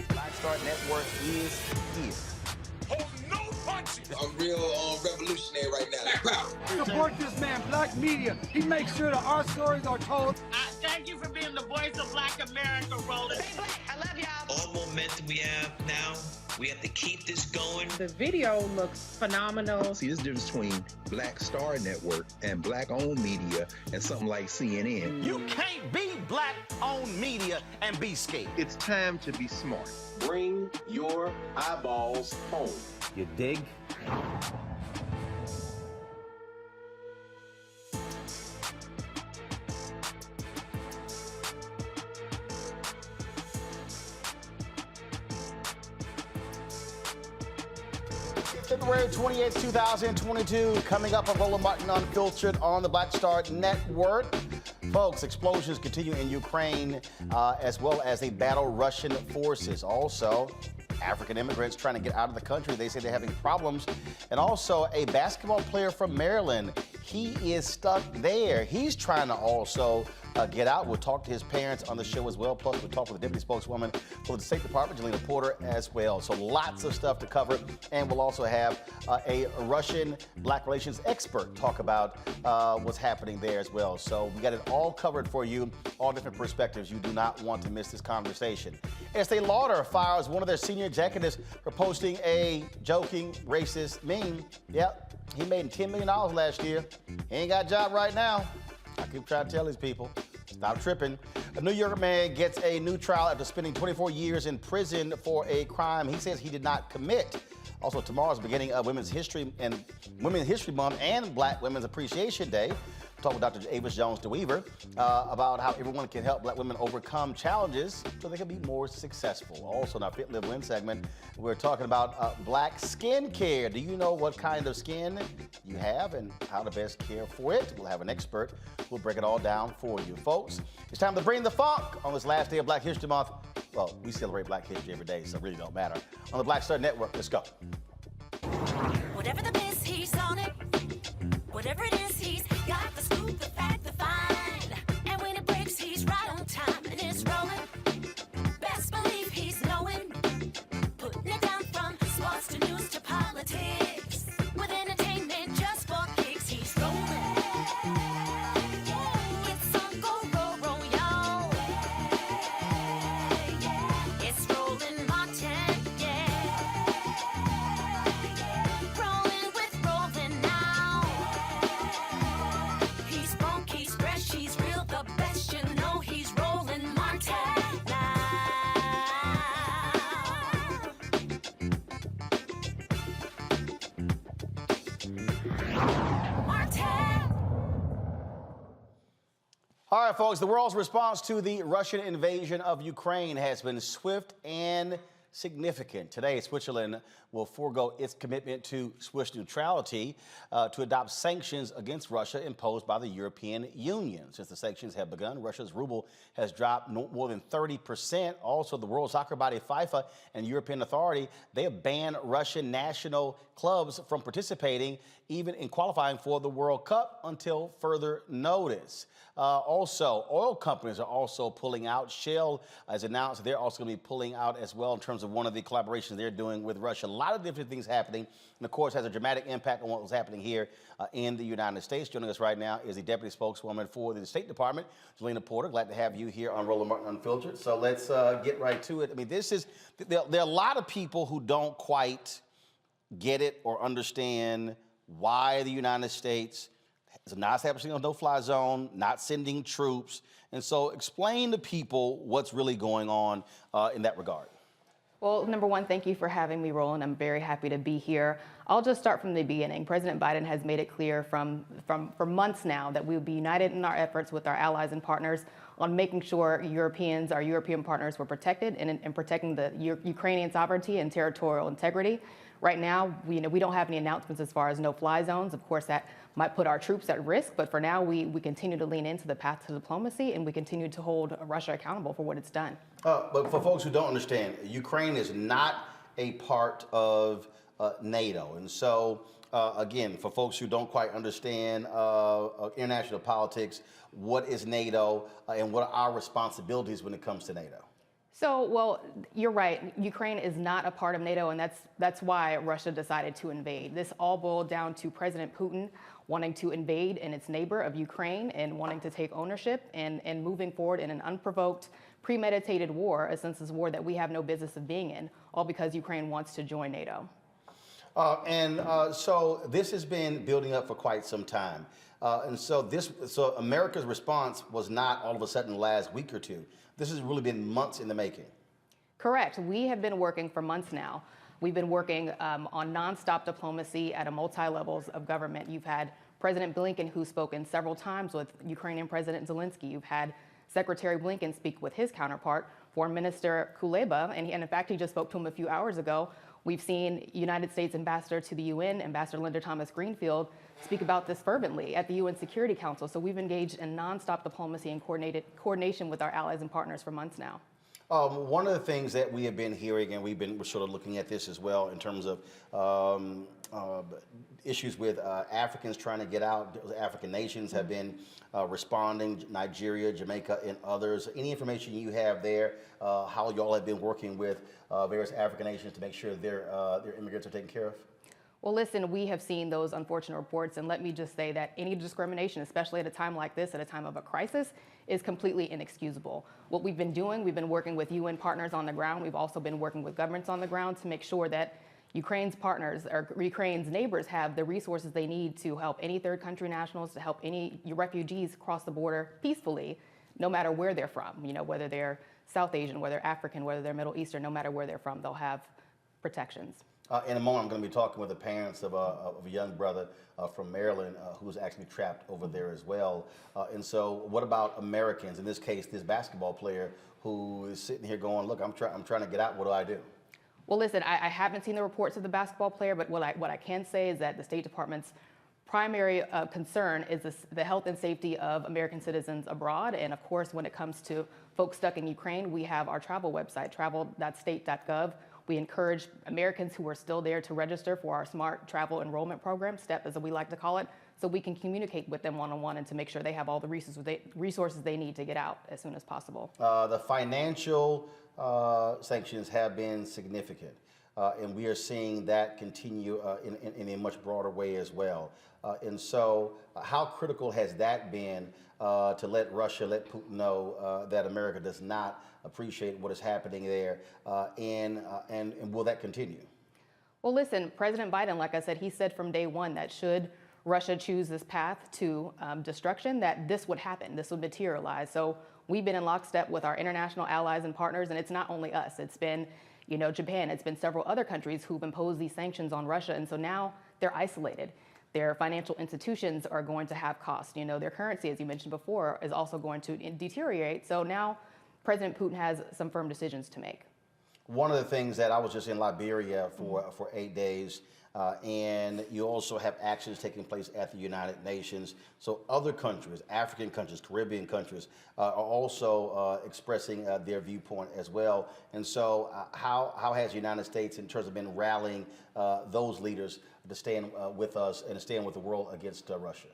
Black Star Network is here. Hold no punches. I'm real revolutionary right now. Black power. Support this man, Black Media. He makes sure that our stories are told. Thank you for being the voice of Black America, Roland. Stay black. I love y'all. All momentum we have now, we have to keep this going. The video looks phenomenal. See, this difference between Black Star Network and Black-owned media and something like CNN. You can't be Black-owned media and be scared. It's time to be smart. Bring your eyeballs home. You dig? February 28th, 2022, coming up on Roland Martin Unfiltered on the Black Star Network. Folks, explosions continue in Ukraine, as well as they battle Russian forces. Also, African immigrants trying to get out of the country. They say they're having problems. And also, a basketball player from Maryland, he is stuck there. He's trying to also get out. We'll talk to his parents on the show as well. Plus, we'll talk with the deputy spokeswoman for the State Department, Jelena Porter, as well. So lots of stuff to cover. And we'll also have a Russian Black relations expert talk about what's happening there as well. So we got it all covered for you, all different perspectives. You do not want to miss this conversation. Estee Lauder fires one of their senior executives for posting a joking, racist meme. Yep, he made $10 million last year. He ain't got a job right now. I keep trying to tell these people, stop tripping. A New York man gets a new trial after spending 24 years in prison for a crime he says he did not commit. Also, tomorrow's beginning of Women's History Month and Black Women's Appreciation Day. Talk with Dr. Avis Jones-DeWeaver about how everyone can help Black women overcome challenges so they can be more successful. Also, in our Fit, Live, Win segment, we're talking about Black skin care. Do you know what kind of skin you have and how to best care for it? We'll have an expert who'll break it all down for you. Folks, it's time to bring the funk on this last day of Black History Month. Well, we celebrate Black History every day, so it really don't matter. On the Black Star Network, let's go. Whatever the miss, he's on it. Whatever it is, he's got the scoop, the fact, the find. And when it breaks, he's right on time and it's rolling. Best believe he's knowing. Putting it down from sports to news to politics. With entertainment just for kicks, he's rolling. It's on go, roll, roll, y'all. It's Roland Martin, yeah. Rolling with Roland now. He's funky, he's fresh, he's real, the best, you know he's Roland Martin now. All right, folks, the world's response to the Russian invasion of Ukraine has been swift and significant. Today, Switzerland will forego its commitment to Swiss neutrality to adopt sanctions against Russia imposed by the European Union. Since the sanctions have begun, Russia's ruble has dropped more than 30%. Also, the World Soccer body FIFA and European Authority, they have banned Russian national clubs from participating even in qualifying for the World Cup until further notice. Also, oil companies are also pulling out. Shell has announced they're also going to be pulling out as well in terms of one of the collaborations they're doing with Russia. A lot of different things happening, and of course has a dramatic impact on what was happening here in the United States. Joining us right now is the Deputy Spokeswoman for the State Department, Jelena Porter. Glad to have you here on Roland Martin Unfiltered. So let's get right to it. I mean, there are a lot of people who don't quite get it or understand why the United States is not establishing a no-fly zone, not sending troops. And so explain to people what's really going on in that regard. Well, number one, thank you for having me, Roland. I'm very happy to be here. I'll just start from the beginning. President Biden has made it clear for months now that we will be united in our efforts with our allies and partners on making sure our European partners were protected and protecting the Ukrainian sovereignty and territorial integrity. Right now, we don't have any announcements as far as no-fly zones. Of course, that might put our troops at risk, but for now, we continue to lean into the path to diplomacy, and we continue to hold Russia accountable for what it's done. But for folks who don't understand, Ukraine is not a part of NATO, and so again, for folks who don't quite understand international politics, what is NATO and what are our responsibilities when it comes to NATO? So, well, you're right. Ukraine is not a part of NATO, and that's why Russia decided to invade. This all boiled down to President Putin wanting to invade in its neighbor of Ukraine and wanting to take ownership and moving forward in an unprovoked, premeditated war, a senseless war that we have no business of being in, all because Ukraine wants to join NATO. So this has been building up for quite some time. So America's response was not all of a sudden the last week or two. This has really been months in the making. Correct. We have been working for months now. We've been working on nonstop diplomacy at a multi-levels of government. You've had President Blinken, who's spoken several times with Ukrainian President Zelensky. You've had Secretary Blinken speak with his counterpart, Foreign Minister Kuleba, and in fact, he just spoke to him a few hours ago. We've seen United States Ambassador to the UN, Ambassador Linda Thomas-Greenfield, speak about this fervently at the UN Security Council. So we've engaged in nonstop diplomacy and coordination with our allies and partners for months now. One of the things that we have been hearing, and we're sort of looking at this as well in terms of issues with Africans trying to get out. African nations have been responding, Nigeria, Jamaica, and others. Any information you have there, how y'all have been working with various African nations to make sure their immigrants are taken care of? Well, listen, we have seen those unfortunate reports, and let me just say that any discrimination, especially at a time like this, at a time of a crisis, is completely inexcusable. What we've been doing, we've been working with UN partners on the ground. We've also been working with governments on the ground to make sure that Ukraine's partners or Ukraine's neighbors have the resources they need to help any third country nationals, to help any refugees cross the border peacefully, no matter where they're from. You know, whether they're South Asian, whether they're African, whether they're Middle Eastern, no matter where they're from, they'll have protections. In a moment, I'm going to be talking with the parents of a young brother from Maryland who's actually trapped over there as well. And so what about Americans? In this case, this basketball player who is sitting here going, look, I'm trying to get out. What do I do? Well, listen, I haven't seen the reports of the basketball player, but what I can say is that the State Department's primary concern is the health and safety of American citizens abroad. And of course, when it comes to folks stuck in Ukraine, we have our travel website, travel.state.gov. We encourage Americans who are still there to register for our Smart Travel Enrollment Program, STEP as we like to call it, so we can communicate with them one-on-one and to make sure they have all the resources they need to get out as soon as possible. The financial sanctions have been significant, and we are seeing that continue in a much broader way as well. And so how critical has that been to let Russia, let Putin know that America does not appreciate what is happening there, and will that continue? Well, listen, President Biden, like I said, he said from day one that should Russia choose this path to destruction, that this would happen, this would materialize. So we've been in lockstep with our international allies and partners, and it's not only us. It's been, you know, Japan. It's been several other countries who've imposed these sanctions on Russia, and so now they're isolated. Their financial institutions are going to have costs. You know, their currency, as you mentioned before, is also going to deteriorate. So now President Putin has some firm decisions to make. One of the things that I was just in Liberia for 8 days, and you also have actions taking place at the United Nations. So other countries, African countries, Caribbean countries, are also expressing their viewpoint as well. And so how has the United States, in terms of been rallying those leaders to stand with us and to stand with the world against Russia?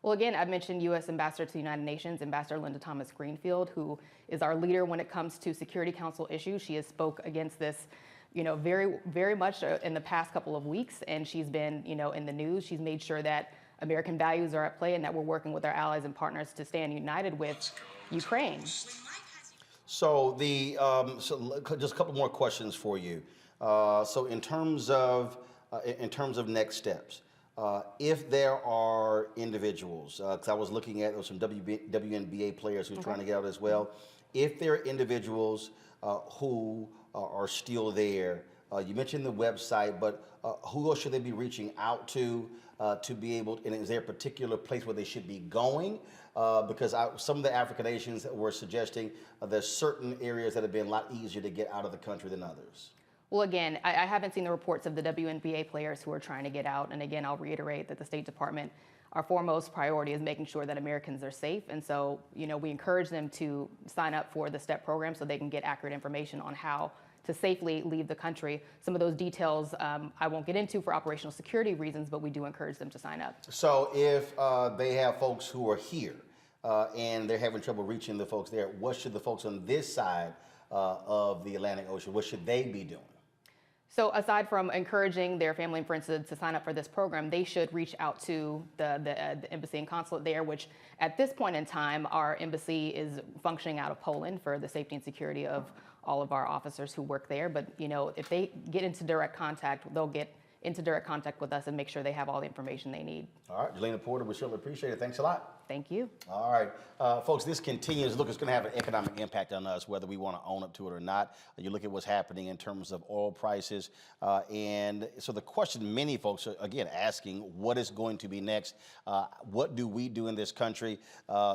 Well, again, I mentioned U.S. Ambassador to the United Nations, Ambassador Linda Thomas-Greenfield, who is our leader when it comes to Security Council issues. She has spoke against this, you know, very, very much in the past couple of weeks, and she's been, you know, in the news. She's made sure that American values are at play and that we're working with our allies and partners to stand united with Ukraine. So just a couple more questions for you. So in terms of next steps. If there are individuals, because I was looking at some WNBA players who are trying to get out as well. If there are individuals who are still there, you mentioned the website, but who else should they be reaching out to be able, and is there a particular place where they should be going? Because some of the African nations were suggesting there's certain areas that have been a lot easier to get out of the country than others. Well, again, I haven't seen the reports of the WNBA players who are trying to get out. And again, I'll reiterate that the State Department, our foremost priority is making sure that Americans are safe. And so, you know, we encourage them to sign up for the STEP program so they can get accurate information on how to safely leave the country. Some of those details I won't get into for operational security reasons, but we do encourage them to sign up. So if they have folks who are here and they're having trouble reaching the folks there, what should the folks on this side of the Atlantic Ocean, what should they be doing? So aside from encouraging their family and friends to sign up for this program, they should reach out to the embassy and consulate there, which at this point in time, our embassy is functioning out of Poland for the safety and security of all of our officers who work there. But, you know, if they get into direct contact, they'll get into direct contact with us and make sure they have all the information they need. All right, Jelena Porter, we certainly appreciate it. Thanks a lot. Thank you. All right, folks, this continues. Look, it's going to have an economic impact on us, whether we want to own up to it or not. You look at what's happening in terms of oil prices. And so the question many folks are, again, asking, what is going to be next? What do we do in this country?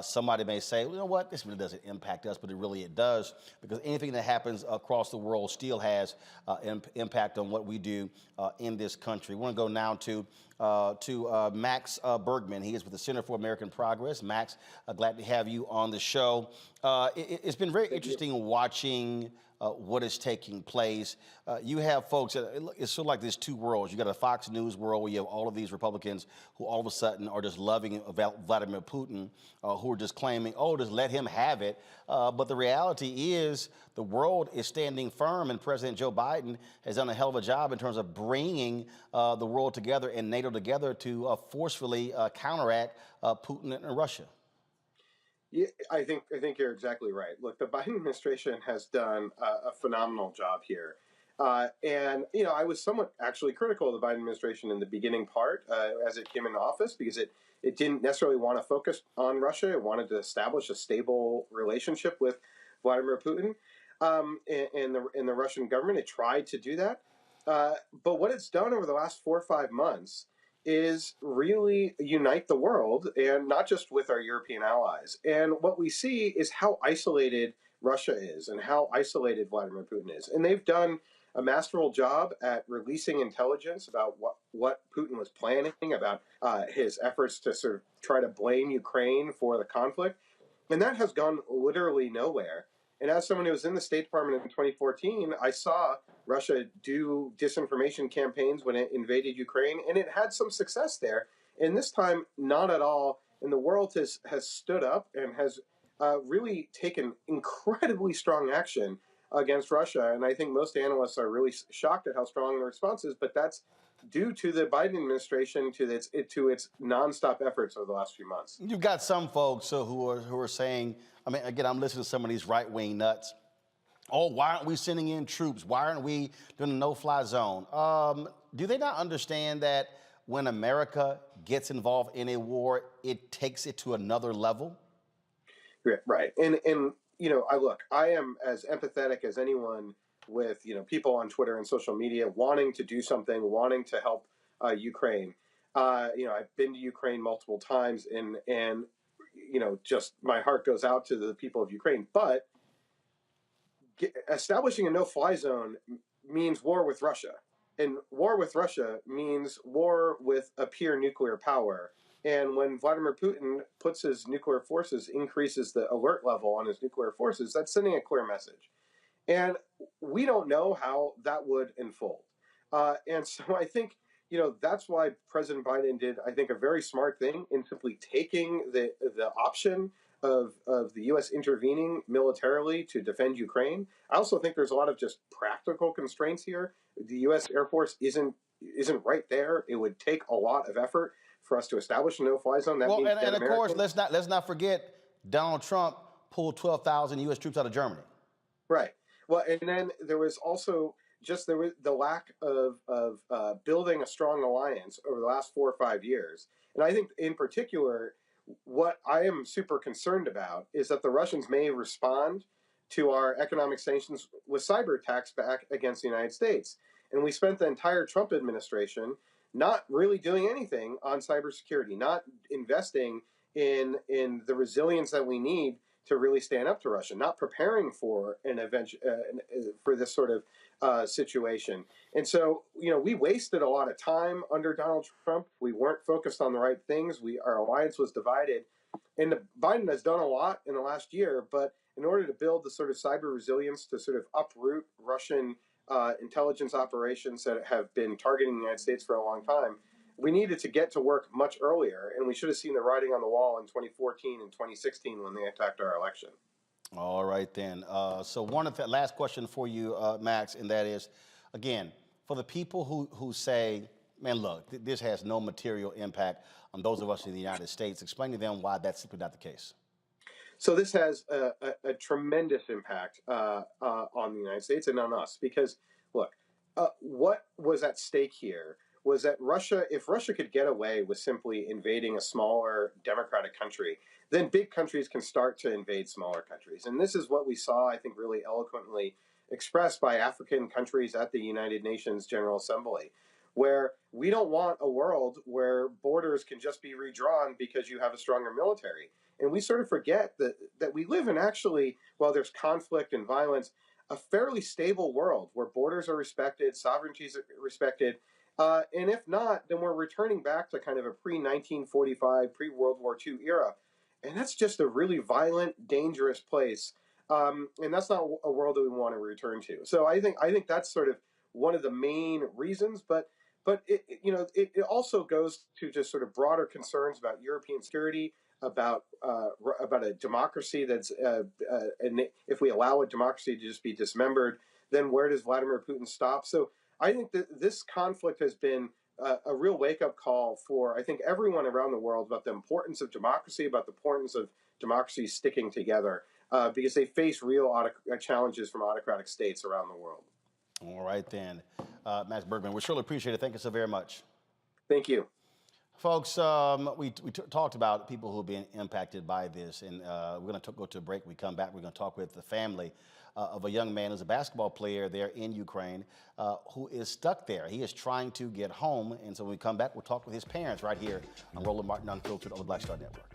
Somebody may say, you know what, this really doesn't impact us, but it does, because anything that happens across the world still has impact on what we do in this country. We want to go now to Max Bergman. He is with the Center for American Progress. Max, glad to have you on the show. It's been very interesting watching what is taking place. You have folks, it's sort of like there's two worlds. You got a Fox News world where you have all of these Republicans who all of a sudden are just loving Vladimir Putin, who are just claiming, oh, just let him have it. But the reality is the world is standing firm, and President Joe Biden has done a hell of a job in terms of bringing the world together and NATO together to forcefully counteract Putin and Russia. Yeah, I think you're exactly right. Look, the Biden administration has done a phenomenal job here. And, you know, I was somewhat actually critical of the Biden administration in the beginning part as it came into office, because it didn't necessarily want to focus on Russia. It wanted to establish a stable relationship with Vladimir Putin and the Russian government. It tried to do that. But what it's done over the last 4 or 5 months is really unite the world, and not just with our European allies. And what we see is how isolated Russia is and how isolated Vladimir Putin is. And they've done a masterful job at releasing intelligence about what Putin was planning, about his efforts to sort of try to blame Ukraine for the conflict. And that has gone literally nowhere. And as someone who was in the State Department in 2014, I saw Russia do disinformation campaigns when it invaded Ukraine, and it had some success there. And this time, not at all. And the world has stood up and has really taken incredibly strong action against Russia. And I think most analysts are really shocked at how strong the response is, but that's due to the Biden administration, to its nonstop efforts over the last few months. You've got some folks who are saying, I mean, again, I'm listening to some of these right-wing nuts. Oh, why aren't we sending in troops? Why aren't we doing a no-fly zone? Do they not understand that when America gets involved in a war, it takes it to another level? Right. And you know, I am as empathetic as anyone with, you know, people on Twitter and social media wanting to do something, wanting to help Ukraine. You know, I've been to Ukraine multiple times, and you know, just my heart goes out to the people of Ukraine. But establishing a no-fly zone means war with Russia, and war with Russia means war with a peer nuclear power. And when Vladimir Putin puts his nuclear forces, increases the alert level on his nuclear forces, that's sending a clear message. And we don't know how that would unfold. And so I think, you know, that's why President Biden did, I think, a very smart thing in simply taking the option of the U.S. intervening militarily to defend Ukraine. I also think there's a lot of just practical constraints here. The U.S. Air Force isn't right there. It would take a lot of effort for us to establish a no-fly zone. That means and of course, let's not forget Donald Trump pulled 12,000 U.S. troops out of Germany. Right. Well, and then there was also just the lack of building a strong alliance over the last 4 or 5 years. And I think in particular, what I am super concerned about is that the Russians may respond to our economic sanctions with cyber attacks back against the United States. And we spent the entire Trump administration not really doing anything on cybersecurity, not investing in the resilience that we need to really stand up to Russia, not preparing for an event for this sort of situation. And so, you know, we wasted a lot of time under Donald Trump. We weren't focused on the right things. Our alliance was divided. And Biden has done a lot in the last year, but in order to build the sort of cyber resilience to sort of uproot Russian intelligence operations that have been targeting the United States for a long time, we needed to get to work much earlier, and we should have seen the writing on the wall in 2014 and 2016 when they attacked our election. All right, then. So one of the last question for you, Max, and that is, again, for the people who say, man, look, this has no material impact on those of us in the United States, explain to them why that's simply not the case. So this has a tremendous impact on the United States and on us because, look, what was at stake here was that if Russia could get away with simply invading a smaller democratic country, then big countries can start to invade smaller countries. And this is what we saw, I think, really eloquently expressed by African countries at the United Nations General Assembly, where we don't want a world where borders can just be redrawn because you have a stronger military. And we sort of forget that we live in actually, while there's conflict and violence, a fairly stable world where borders are respected, sovereignties are respected. And if not, then we're returning back to kind of a pre-1945, pre-World War II era. And that's just a really violent, dangerous place. And that's not a world that we want to return to. So I think that's sort of one of the main reasons. But it also goes to just sort of broader concerns about European security, about a democracy that's and if we allow a democracy to just be dismembered, then where does Vladimir Putin stop? So I think that this conflict has been a real wake-up call for, I think, everyone around the world about the importance of democracy, about the importance of democracy sticking together, because they face real challenges from autocratic states around the world. All right, then. Max Bergman, we surely appreciate it. Thank you so very much. Thank you. Folks, we talked about people who have been impacted by this, and we're going to go to a break. We come back, we're going to talk with the family of a young man who's a basketball player there in Ukraine who is stuck there. He is trying to get home, and so when we come back, we'll talk with his parents right here on Roland Martin Unfiltered on the Black Star Network.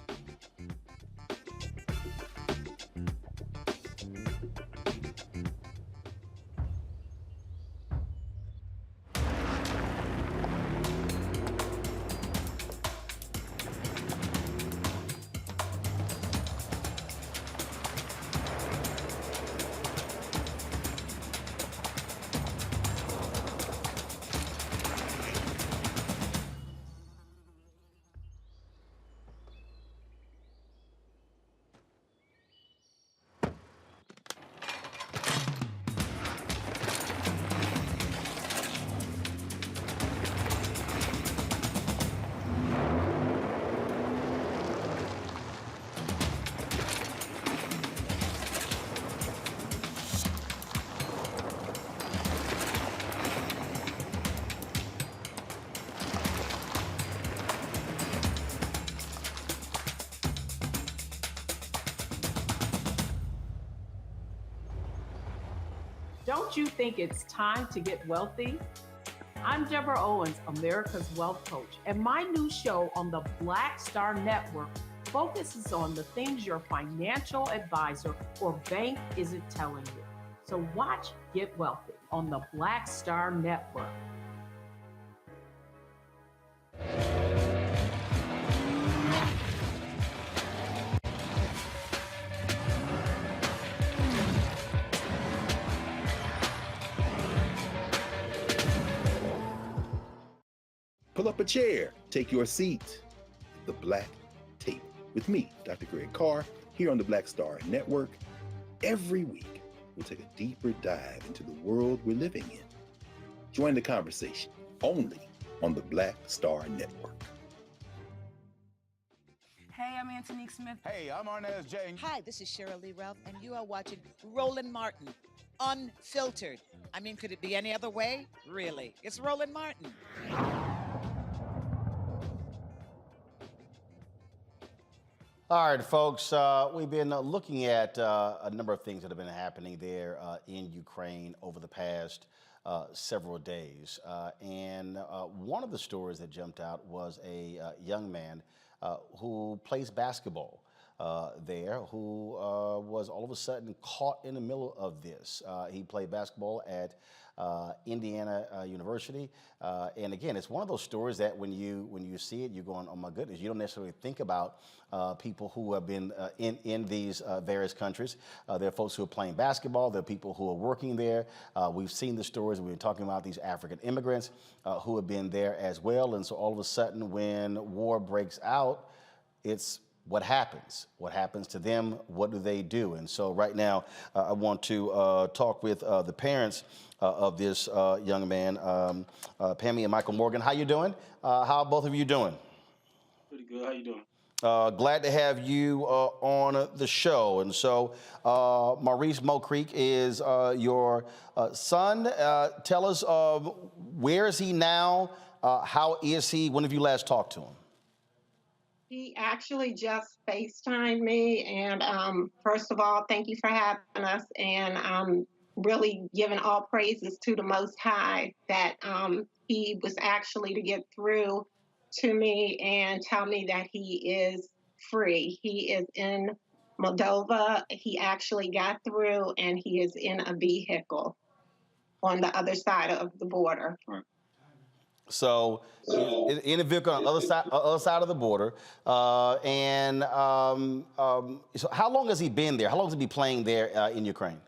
Don't you think it's time to get wealthy? I'm Deborah Owens, America's Wealth Coach, and my new show on the Black Star Network focuses on the things your financial advisor or bank isn't telling you. So watch Get Wealthy on the Black Star Network. Pull up a chair, take your seat. The Black Tape with me, Dr. Greg Carr, here on the Black Star Network. Every week, we'll take a deeper dive into the world we're living in. Join the conversation only on the Black Star Network. Hey, I'm Antonique Smith. Hey, I'm Arnez J. Hi, this is Cheryl Lee Ralph, and you are watching Roland Martin, Unfiltered. I mean, could it be any other way? Really? It's Roland Martin. All right, folks, we've been looking at a number of things that have been happening there in Ukraine over the past several days. And one of the stories that jumped out was a young man who plays basketball there who was all of a sudden caught in the middle of this. He played basketball at Indiana University, and again, it's one of those stories that when you see it, you're going, "Oh my goodness!" You don't necessarily think about people who have been in these various countries. There are folks who are playing basketball. There are people who are working there. We've seen the stories. We've been talking about these African immigrants who have been there as well. And so all of a sudden, when war breaks out, it's what happens? What happens to them? What do they do? And so right now, I want to talk with the parents of this young man, Pammy and Michael Morgan. How you doing? How are both of you doing? Pretty good. How you doing? Glad to have you on the show. And so Maurice Mo Creek is your son. Tell us, where is he now? How is he? When have you last talked to him? He actually just FaceTimed me, and first of all, thank you for having us, and I'm really giving all praises to the Most High that he was actually to get through to me and tell me that he is free. He is in Moldova. He actually got through, and he is in a vehicle on the other side of the border. Right. So in a vehicle on the other side of the border. So how long has he been there? How long has he been playing there in Ukraine?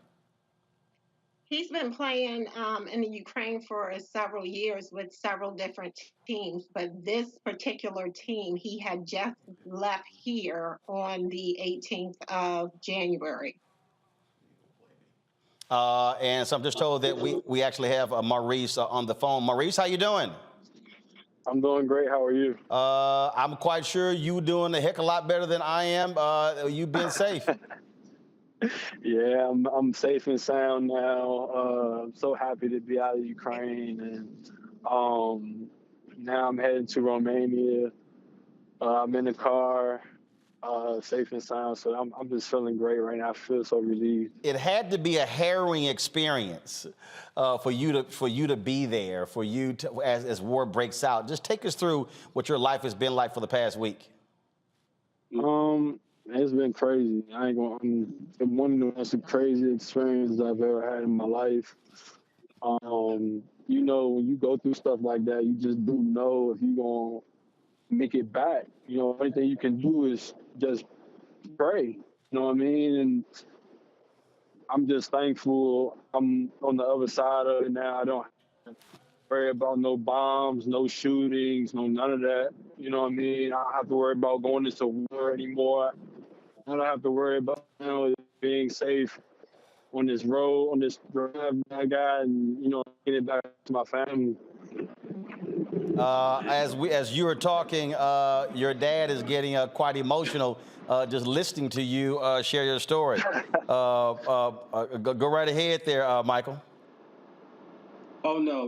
He's been playing in the Ukraine for several years with several different teams, but this particular team, he had just left here on the 18th of January. And so I'm just told that we actually have Maurice on the phone. Maurice, how you doing? I'm doing great. How are you? I'm quite sure you doing a heck of a lot better than I am. You've been safe. Yeah, I'm safe and sound now. I'm so happy to be out of Ukraine, and now I'm heading to Romania. I'm in the car, safe and sound. So I'm just feeling great right now. I feel so relieved. It had to be a harrowing experience for you to be there, for you to, as war breaks out. Just take us through what your life has been like for the past week. It's been crazy. I ain't going. It's one of the most crazy experiences I've ever had in my life. You know, when you go through stuff like that, you just do know if you're gonna make it back. You know, only thing you can do is just pray. You know what I mean? And I'm just thankful I'm on the other side of it now. I don't have to worry about no bombs, no shootings, none of that. You know what I mean? I don't have to worry about going into war anymore. I don't have to worry about being safe on this road, I got, and getting back to my family. As you were talking, your dad is getting quite emotional just listening to you share your story. Go right ahead there, Michael. Oh no,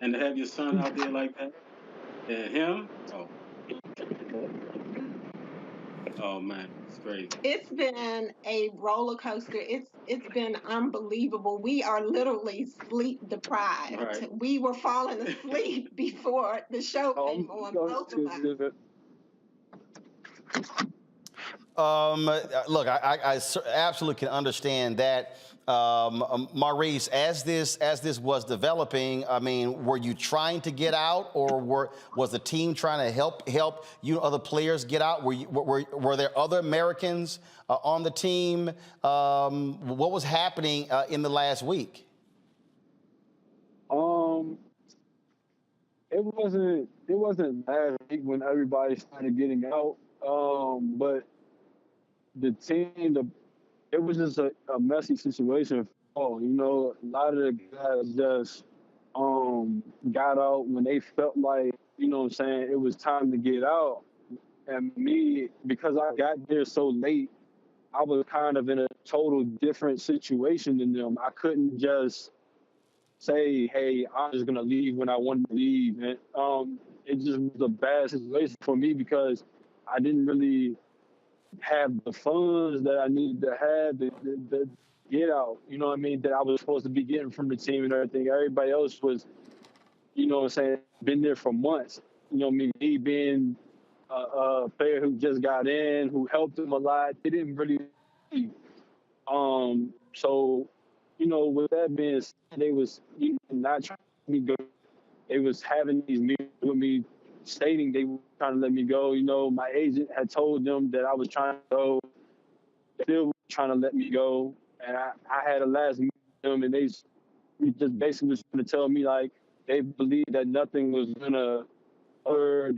and to have your son out there like that, and him, oh man, it's crazy. It's been a roller coaster. It's been unbelievable. We are literally sleep deprived. Right. We were falling asleep before the show came on, both of us. Look, I absolutely can understand that. Maurice, as this was developing, I mean, were you trying to get out, or was the team trying to help you other players get out? Were there other Americans on the team? What was happening in the last week? It wasn't last week when everybody started getting out, but the team, it was just a messy situation. A lot of the guys just got out when they felt like, it was time to get out. And me, because I got there so late, I was kind of in a total different situation than them. I couldn't just say, hey, I'm just going to leave when I want to leave. And it just was a bad situation for me because I didn't really have the funds that I needed to have to get out, that I was supposed to be getting from the team and everything. Everybody else was, been there for months. me being a player who just got in, who helped them a lot. They didn't really. So, with that being said, they was not trying to let me go. They was having these meetings with me, stating they were trying to let me go. My agent had told them that I was trying to go. They still trying to let me go, and I had a last meeting with them, and they just basically was trying to tell me like they believed that nothing was gonna hurt.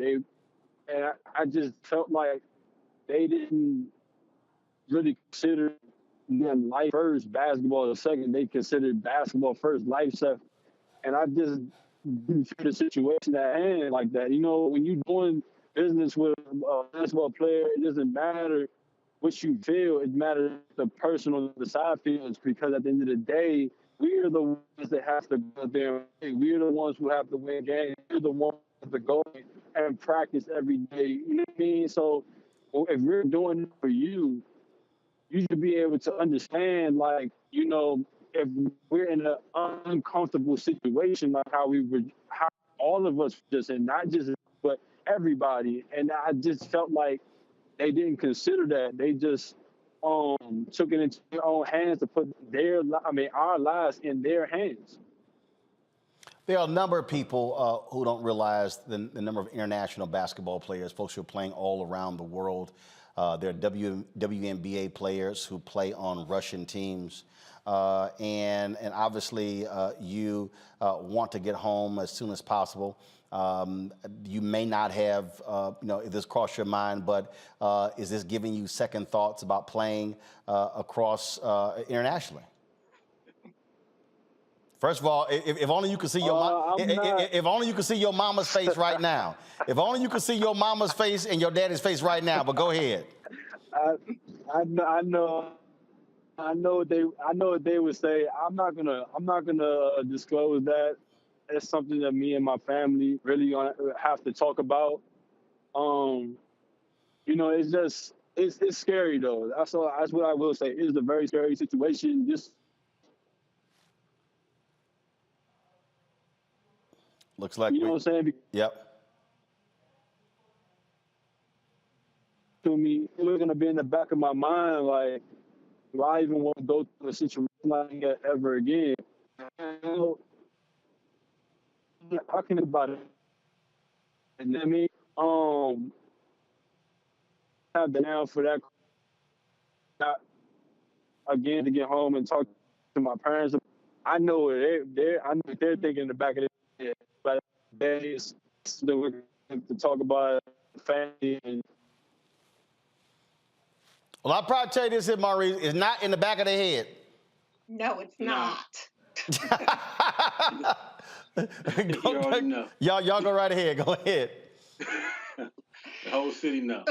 I just felt like they didn't really consider life first, basketball second. They considered basketball first, life second. And I just didn't feel the situation at hand like that. When you're doing business with a basketball player, it doesn't matter what you feel. It matters the person on the side feels, because at the end of the day, we are the ones that have to go there and play. We are the ones who have to win games. We're the ones who have to go and practice every day. You know what I mean? So if we're doing it for you, you should be able to understand, like, if we're in an uncomfortable situation, like how all of us just, and not just, but everybody. And I just felt like they didn't consider that. They just took it into their own hands to put our lives in their hands. There are a number of people who don't realize the number of international basketball players, folks who are playing all around the world. There are WNBA players who play on Russian teams. And obviously, you want to get home as soon as possible. You may not have, if this crossed your mind, but is this giving you second thoughts about playing across internationally? First of all, if only you could see your if only you could see your mama's face right now. If only you could see your mama's face and your daddy's face right now. But go ahead. I know what they would say. I'm not gonna disclose that. It's something that me and my family really gonna have to talk about. It's scary though. That's what I will say. It's a very scary situation. Looks like what I'm saying? Yep. To me, it was gonna be in the back of my mind, like, do I even want to go through a situation like that ever again? I can about it. And then have been down for that again to get home and talk to my parents. I know they're thinking in the back of their head, but days that we're going to talk about family. And well, I'll probably tell you this, Maurice, it's not in the back of their head. No, it's not. Y'all go right ahead. Go ahead. The whole city knows.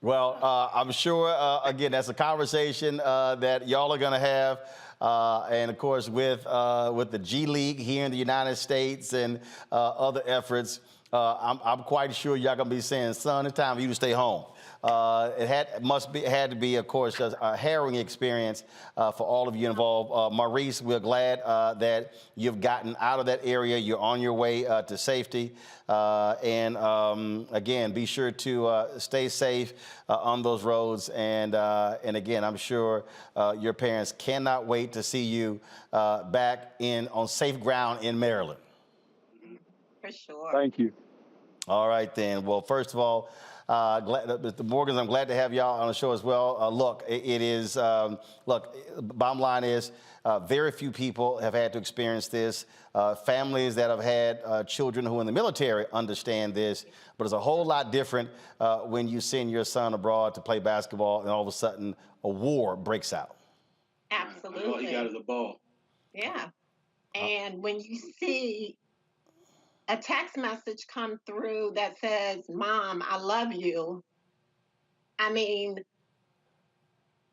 Well, I'm sure, again, that's a conversation that y'all are going to have. And, of course, with the G League here in the United States and other efforts, I'm quite sure y'all going to be saying, son, it's time for you to stay home. It had to be, of course, a harrowing experience for all of you involved. Maurice, we're glad that you've gotten out of that area. You're on your way to safety. And again, be sure to stay safe on those roads. And again, I'm sure your parents cannot wait to see you back on safe ground in Maryland. For sure. Thank you. All right, then. Well, first of all, Mr. Morgans, I'm glad to have y'all on the show as well. Look, bottom line is very few people have had to experience this. Families that have had children who are in the military understand this, but it's a whole lot different when you send your son abroad to play basketball and all of a sudden a war breaks out. Absolutely. All he got is a ball. Yeah. And when you see a text message come through that says, "Mom, I love you," I mean,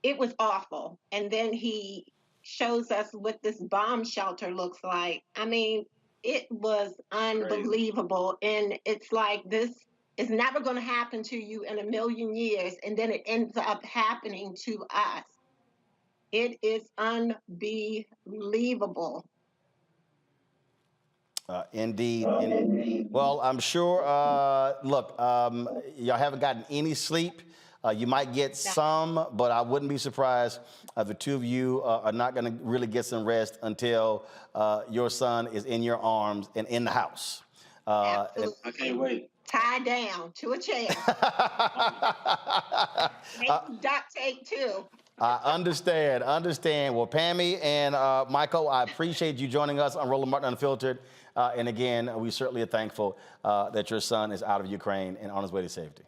it was awful. And then he shows us what this bomb shelter looks like. I mean, it was unbelievable. And it's like, this is never going to happen to you in a million years. And then it ends up happening to us. It is unbelievable. Indeed. Well, I'm sure, look, y'all haven't gotten any sleep. You might get some, but I wouldn't be surprised if the two of you are not going to really get some rest until your son is in your arms and in the house. Absolutely. I can't wait. Tie down to a chair. Make duct tape too. I understand. Well, Pammy and Michael, I appreciate you joining us on Roland Martin Unfiltered. And again, we certainly are thankful that your son is out of Ukraine and on his way to safety.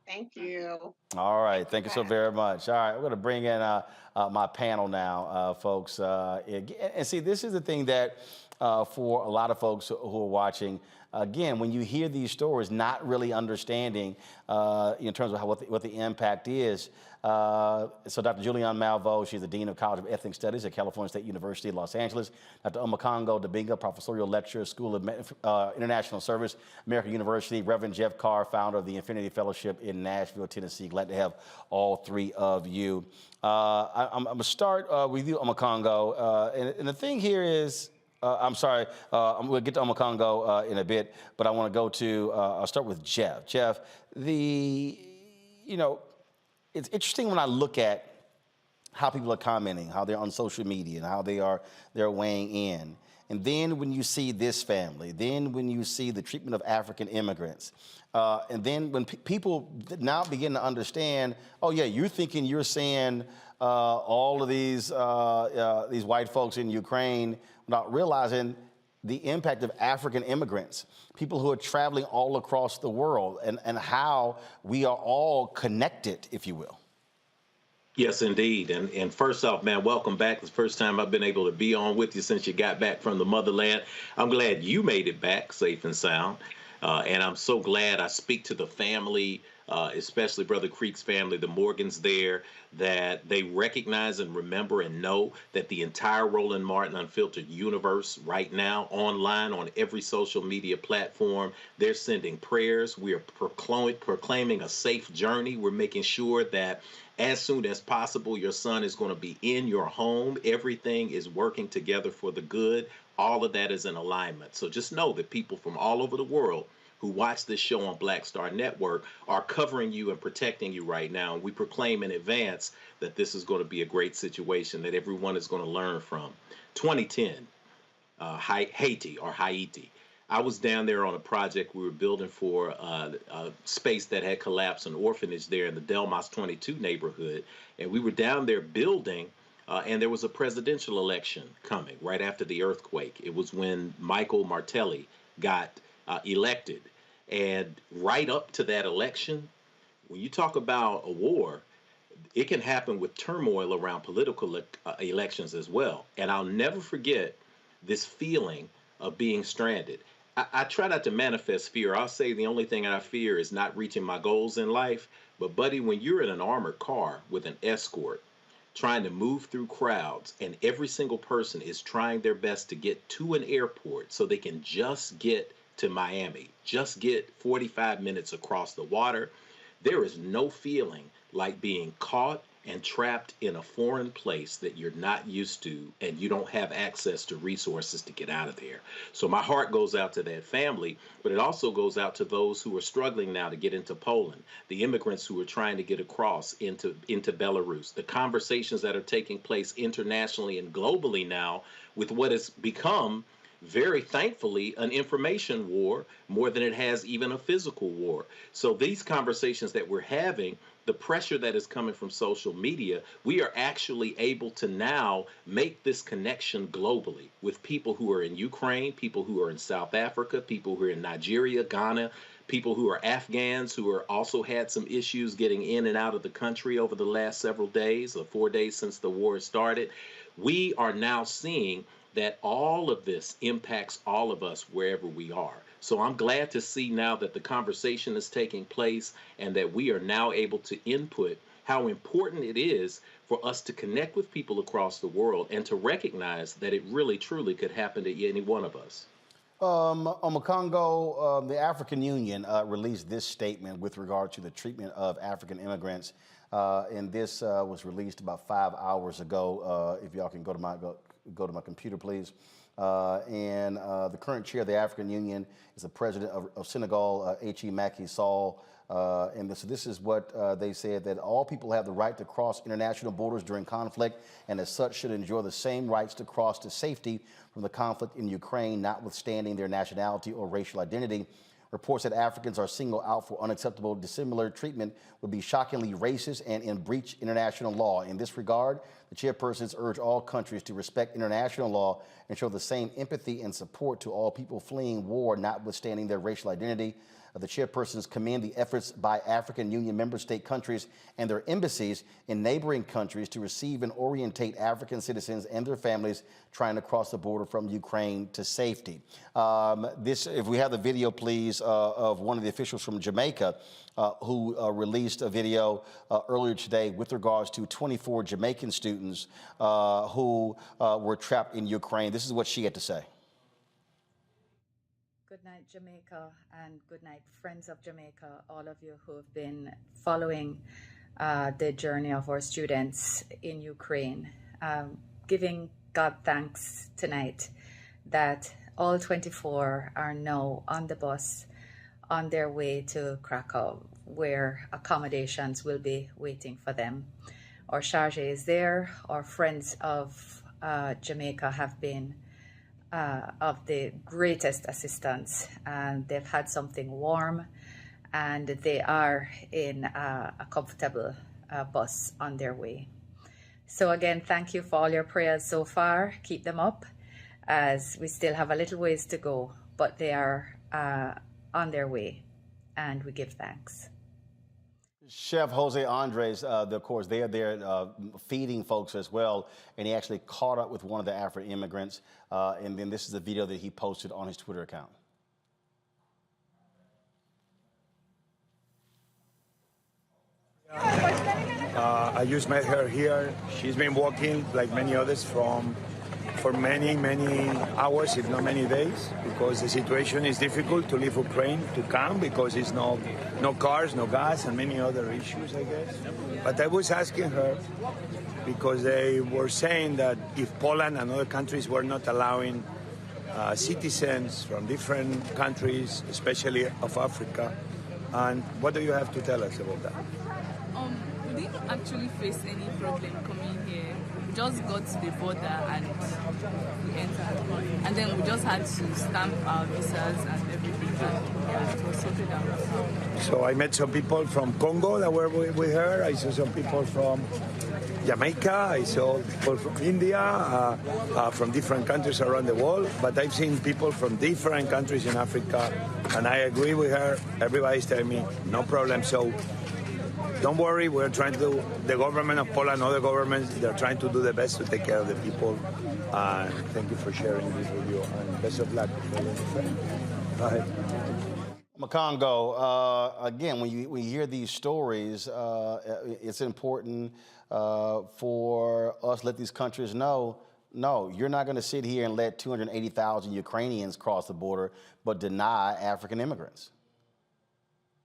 Thank you. All right. Thank you so very much. All right. We're going to bring in my panel now, folks. And see, this is the thing that for a lot of folks who are watching, again, when you hear these stories, not really understanding in terms of what the impact is. So Dr. Julianne Malveaux, she's the Dean of College of Ethnic Studies at California State University, Los Angeles. Dr. Omokongo Dabinga, professorial lecturer, School of International Service, American University. Reverend Jeff Carr, founder of the Infinity Fellowship in Nashville, Tennessee. Glad to have all three of you. I'm going to start with you, Omokongo. And the thing here is, I'm sorry, we'll get to Omokongo in a bit, but I want to go to, I'll start with Jeff. Jeff, it's interesting when I look at how people are commenting, how they're on social media, and how they're weighing in. And then when you see this family, then when you see the treatment of African immigrants, and then when people now begin to understand, oh yeah, you're thinking you're saying all of these white folks in Ukraine, without realizing the impact of African immigrants, people who are traveling all across the world, and how we are all connected, if you will. Yes, indeed. And first off, man, welcome back. It's the first time I've been able to be on with you since you got back from the motherland. I'm glad you made it back safe and sound. And I'm so glad I speak to the family, especially Brother Creek's family, the Morgans there, that they recognize and remember and know that the entire Roland Martin Unfiltered universe right now, online on every social media platform, they're sending prayers. We are proclaiming a safe journey. We're making sure that as soon as possible, your son is going to be in your home. Everything is working together for the good. All of that is in alignment. So just know that people from all over the world who watch this show on Black Star Network are covering you and protecting you right now. And we proclaim in advance that this is going to be a great situation that everyone is going to learn from. 2010, Haiti. I was down there on a project we were building for a space that had collapsed, an orphanage there in the Delmas 22 neighborhood. And we were down there building, and there was a presidential election coming right after the earthquake. It was when Michael Martelly got elected. And right up to that election, when you talk about a war, it can happen with turmoil around political elections as well. And I'll never forget this feeling of being stranded. I try not to manifest fear. I'll say the only thing I fear is not reaching my goals in life. But buddy, when you're in an armored car with an escort, trying to move through crowds, and every single person is trying their best to get to an airport so they can just get to Miami, just get 45 minutes across the water, there is no feeling like being caught and trapped in a foreign place that you're not used to, and you don't have access to resources to get out of there. So my heart goes out to that family, but it also goes out to those who are struggling now to get into Poland, the immigrants who are trying to get across into Belarus, the conversations that are taking place internationally and globally now with what has become, very thankfully, an information war more than it has even a physical war. So these conversations that we're having, the pressure that is coming from social media, we are actually able to now make this connection globally with people who are in Ukraine, people who are in South Africa, people who are in Nigeria, Ghana, people who are Afghans who are also had some issues getting in and out of the country over the last several days, or 4 days since the war started. We are now seeing that all of this impacts all of us wherever we are. So I'm glad to see now that the conversation is taking place and that we are now able to input how important it is for us to connect with people across the world and to recognize that it really, truly could happen to any one of us. Omokongo, the African Union released this statement with regard to the treatment of African immigrants. And this was released about 5 hours ago. If y'all can go to my computer, please. The current chair of the African Union is the president of Senegal, H.E. Macky Sall. This is what they said, that all people have the right to cross international borders during conflict, and as such should enjoy the same rights to cross to safety from the conflict in Ukraine, notwithstanding their nationality or racial identity. Reports that Africans are singled out for unacceptable dissimilar treatment would be shockingly racist and in breach international law. In this regard, the chairpersons urge all countries to respect international law and show the same empathy and support to all people fleeing war, notwithstanding their racial identity. The chairpersons commend the efforts by African Union member state countries and their embassies in neighboring countries to receive and orientate African citizens and their families trying to cross the border from Ukraine to safety. If we have the video, please, of one of the officials from Jamaica who released a video earlier today with regards to 24 Jamaican students who were trapped in Ukraine. This is what she had to say. Good night, Jamaica, and good night, friends of Jamaica, all of you who have been following the journey of our students in Ukraine. Giving God thanks tonight that all 24 are now on the bus on their way to Krakow, where accommodations will be waiting for them. Our charge is there. Our friends of Jamaica have been of the greatest assistance, and they've had something warm, and they are in a comfortable bus on their way. So again, thank you for all your prayers so far. Keep them up, as we still have a little ways to go, but they are on their way, and we give thanks. Chef Jose Andres, of course, they are there feeding folks as well, and he actually caught up with one of the African immigrants, and then this is the video that he posted on his Twitter account. I just met her here. She's been walking, like many others, for many hours, if not many days, because the situation is difficult to leave Ukraine to come, because it's no cars, no gas, and many other issues, I guess. But I was asking her, because they were saying that if Poland and other countries were not allowing citizens from different countries, especially of Africa, and what do you have to tell us about that? We didn't actually face any problem coming here. We just got to the border and we entered. And then we just had to stamp our visas and everything, and it was sorted out. So I met some people from Congo that were with her. I saw some people from Jamaica. I saw people from India, from different countries around the world. But I've seen people from different countries in Africa, and I agree with her. Everybody's telling me, no problem. So don't worry, we're trying to do, the government of Poland, other governments, they're trying to do the best to take care of the people. And thank you for sharing this with you, and best of luck. Bye. Makongo, again, when you hear these stories, it's important for us to let these countries know, no, you're not going to sit here and let 280,000 Ukrainians cross the border, but deny African immigrants.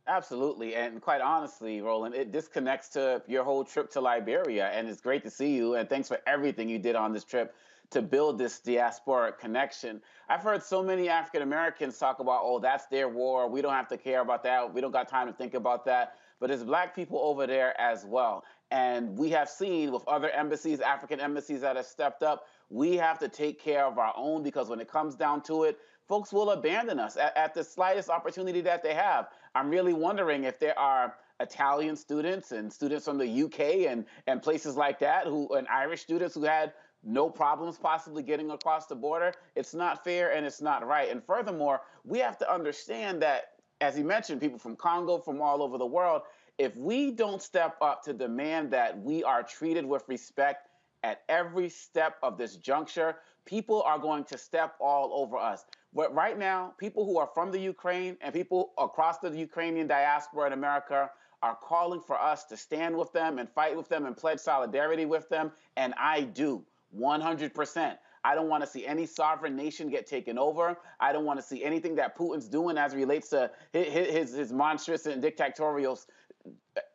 Absolutely. And quite honestly, Roland, it disconnects to your whole trip to Liberia. And it's great to see you. And thanks for everything you did on this trip to build this diasporic connection. I've heard so many African Americans talk about, oh, that's their war. We don't have to care about that. We don't got time to think about that. But there's Black people over there as well. And we have seen with other embassies, African embassies that have stepped up, we have to take care of our own, because when it comes down to it, folks will abandon us at the slightest opportunity that they have. I'm really wondering if there are Italian students and students from the UK and places like that, and Irish students who had no problems possibly getting across the border. It's not fair and it's not right. And furthermore, we have to understand that, as he mentioned, people from Congo, from all over the world, if we don't step up to demand that we are treated with respect at every step of this juncture, people are going to step all over us. But right now, people who are from the Ukraine and people across the Ukrainian diaspora in America are calling for us to stand with them and fight with them and pledge solidarity with them. And I do, 100%. I don't want to see any sovereign nation get taken over. I don't want to see anything that Putin's doing as it relates to his monstrous and dictatorial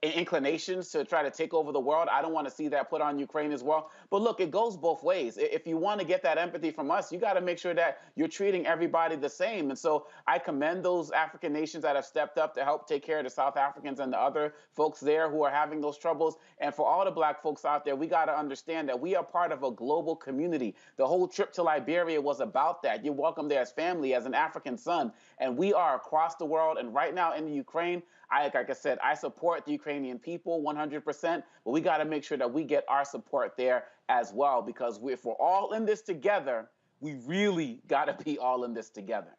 inclinations to try to take over the world. I don't want to see that put on Ukraine as well. But look, it goes both ways. If you want to get that empathy from us, you got to make sure that you're treating everybody the same. And so I commend those African nations that have stepped up to help take care of the South Africans and the other folks there who are having those troubles. And for all the Black folks out there, we got to understand that we are part of a global community. The whole trip to Liberia was about that. You're welcome there as family, as an African son. And we are across the world. And right now in the Ukraine, like I said, I support the Ukrainian people 100%, but we got to make sure that we get our support there as well, because if we're all in this together, we really got to be all in this together.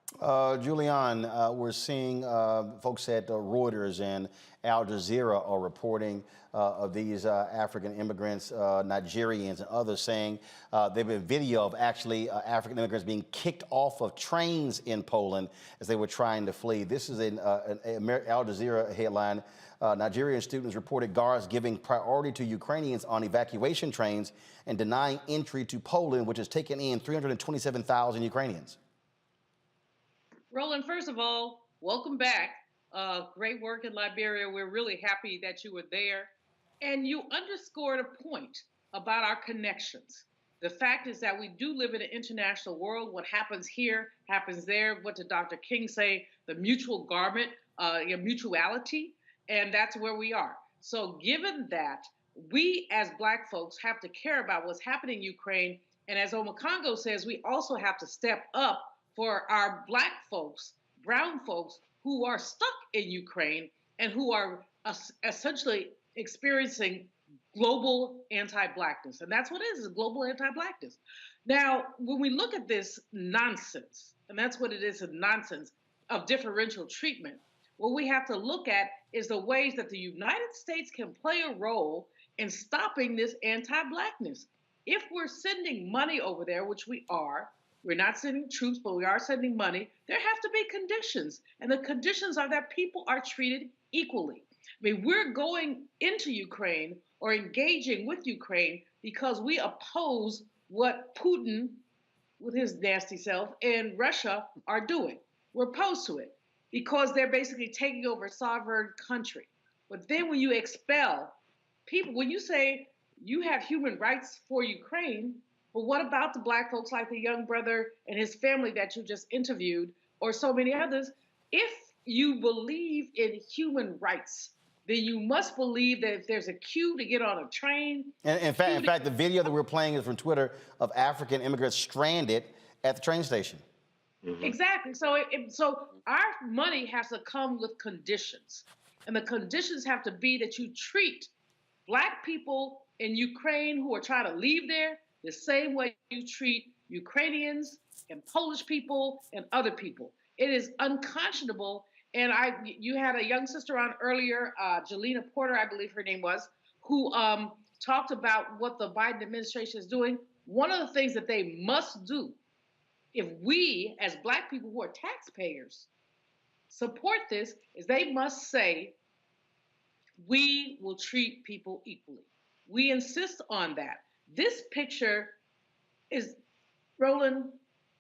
Julian, we're seeing folks at Reuters and Al Jazeera are reporting of these African immigrants, Nigerians and others, saying there've been video of actually African immigrants being kicked off of trains in Poland as they were trying to flee. This is an Al Jazeera headline. Nigerian students reported guards giving priority to Ukrainians on evacuation trains and denying entry to Poland, which has taken in 327,000 Ukrainians. Roland, first of all, welcome back. Great work in Liberia. We're really happy that you were there. And you underscored a point about our connections. The fact is that we do live in an international world. What happens here happens there. What did Dr. King say? The mutual garment, mutuality, and that's where we are. So given that, we as Black folks have to care about what's happening in Ukraine. And as Omakongo says, we also have to step up for our Black folks, brown folks who are stuck in Ukraine and who are essentially experiencing global anti-Blackness. And that's what it is global anti-Blackness. Now, when we look at this nonsense, and that's what it is, a nonsense of differential treatment, what we have to look at is the ways that the United States can play a role in stopping this anti-Blackness. If we're sending money over there, which we are, we're not sending troops, but we are sending money, there have to be conditions. And the conditions are that people are treated equally. I mean, we're going into Ukraine or engaging with Ukraine because we oppose what Putin, with his nasty self, and Russia are doing. We're opposed to it because they're basically taking over a sovereign country. But then when you expel people, when you say you have human rights for Ukraine, but what about the Black folks like the young brother and his family that you just interviewed, or so many others? If you believe in human rights, then you must believe that if there's a queue to get on a train. And in fact, the video that we're playing is from Twitter of African immigrants stranded at the train station. Mm-hmm. Exactly. So our money has to come with conditions. And the conditions have to be that you treat Black people in Ukraine who are trying to leave there the same way you treat Ukrainians and Polish people and other people. It is unconscionable. And you had a young sister on earlier, Jelena Porter, I believe her name was, who talked about what the Biden administration is doing. One of the things that they must do, if we as Black people who are taxpayers support this, is they must say, we will treat people equally. We insist on that. This picture is, Roland,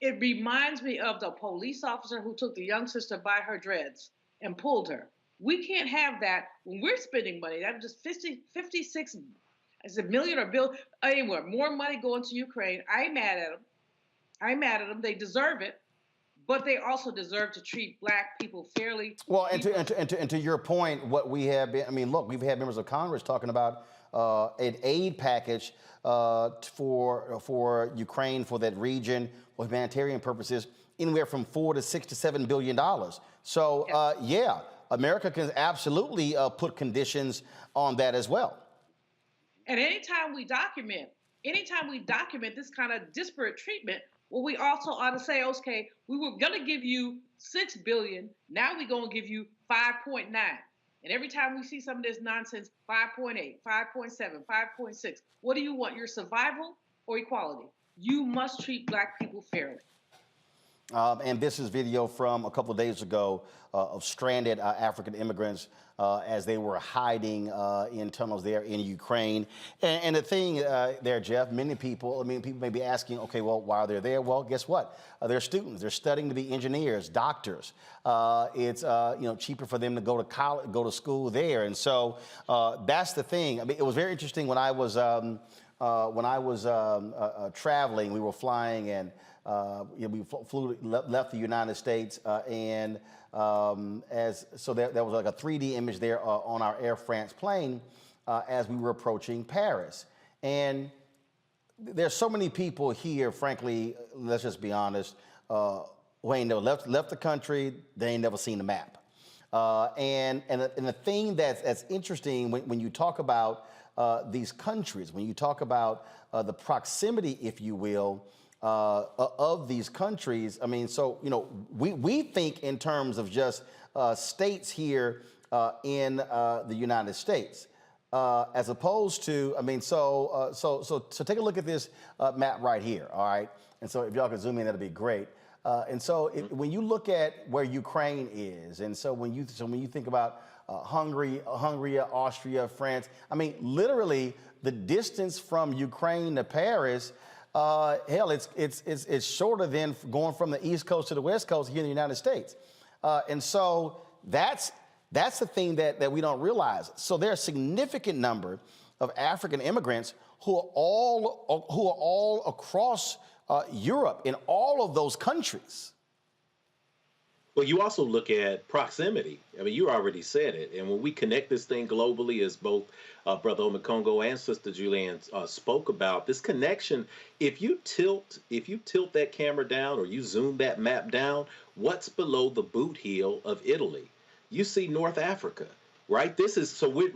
it reminds me of the police officer who took the young sister by her dreads and pulled her. We can't have that when we're spending money. That was just 56, is it million or bill? Anywhere, more money going to Ukraine. I'm mad at them. They deserve it, but they also deserve to treat Black people fairly. Well, and to your point, what we have been, I mean, look, we've had members of Congress talking about an aid package for Ukraine, for that region, for humanitarian purposes, anywhere from $4 to $6 to $7 billion. So, yeah, America can absolutely put conditions on that as well. And anytime we document this kind of disparate treatment, well, we also ought to say, okay, we were going to give you $6 billion. Now we're going to give you 5.9. And every time we see some of this nonsense, 5.8, 5.7, 5.6, what do you want? Your survival or equality? You must treat Black people fairly. And this is video from a couple of days ago of stranded African immigrants as they were hiding in tunnels there in Ukraine. And the thing there, Jeff, many people, people may be asking, okay, well, why are they there? Well, guess what? They're students. They're studying to be engineers, doctors. It's cheaper for them to go to college, go to school there. And so that's the thing. It was very interesting when I was traveling. We were flying and we left the United States, and so there was like a 3D image there on our Air France plane as we were approaching Paris. And there's so many people here, frankly, let's just be honest, who ain't never left the country, they ain't never seen the map. And the thing that's interesting when you talk about these countries, when you talk about the proximity, if you will, of these countries. We think in terms of just states here in the United States, as opposed to, so take a look at this map right here, all right? And so if y'all could zoom in, that'd be great. When you look at where Ukraine is, and so when you think about Hungary, Austria, France, literally the distance from Ukraine to Paris. Hell, it's shorter than going from the East Coast to the West Coast here in the United States. And so that's the thing that we don't realize. So there are a significant number of African immigrants who are all across Europe in all of those countries. Well, you also look at proximity. You already said it. And when we connect this thing globally, as both Brother Omekongo and Sister Julianne spoke about, this connection, if you tilt that camera down or you zoom that map down, what's below the boot heel of Italy? You see North Africa, right?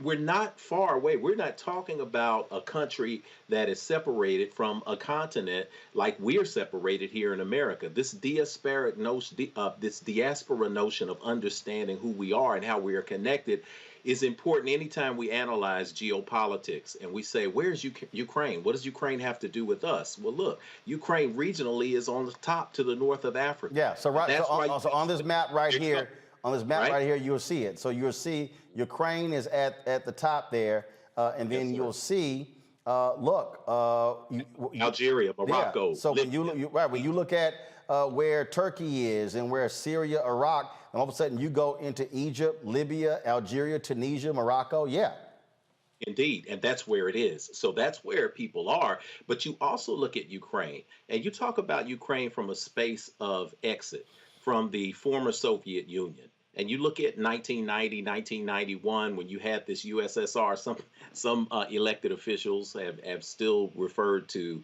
We're not far away. We're not talking about a country that is separated from a continent like we're separated here in America. This diaspora notion of understanding who we are and how we are connected is important anytime we analyze geopolitics and we say, where's Ukraine? What does Ukraine have to do with us? Well, look, Ukraine regionally is on the top to the north of Africa. Yeah, so on this map right here, you'll see it. So you'll see Ukraine is at the top there, and then you'll see, Algeria, Morocco. Yeah. So when you look at where Turkey is and where Syria, Iraq, and all of a sudden you go into Egypt, Libya, Algeria, Tunisia, Morocco, yeah. Indeed, and that's where it is. So that's where people are. But you also look at Ukraine, and you talk about Ukraine from a space of exit from the former Soviet Union. And you look at 1990, 1991, when you had this USSR, some elected officials have still referred to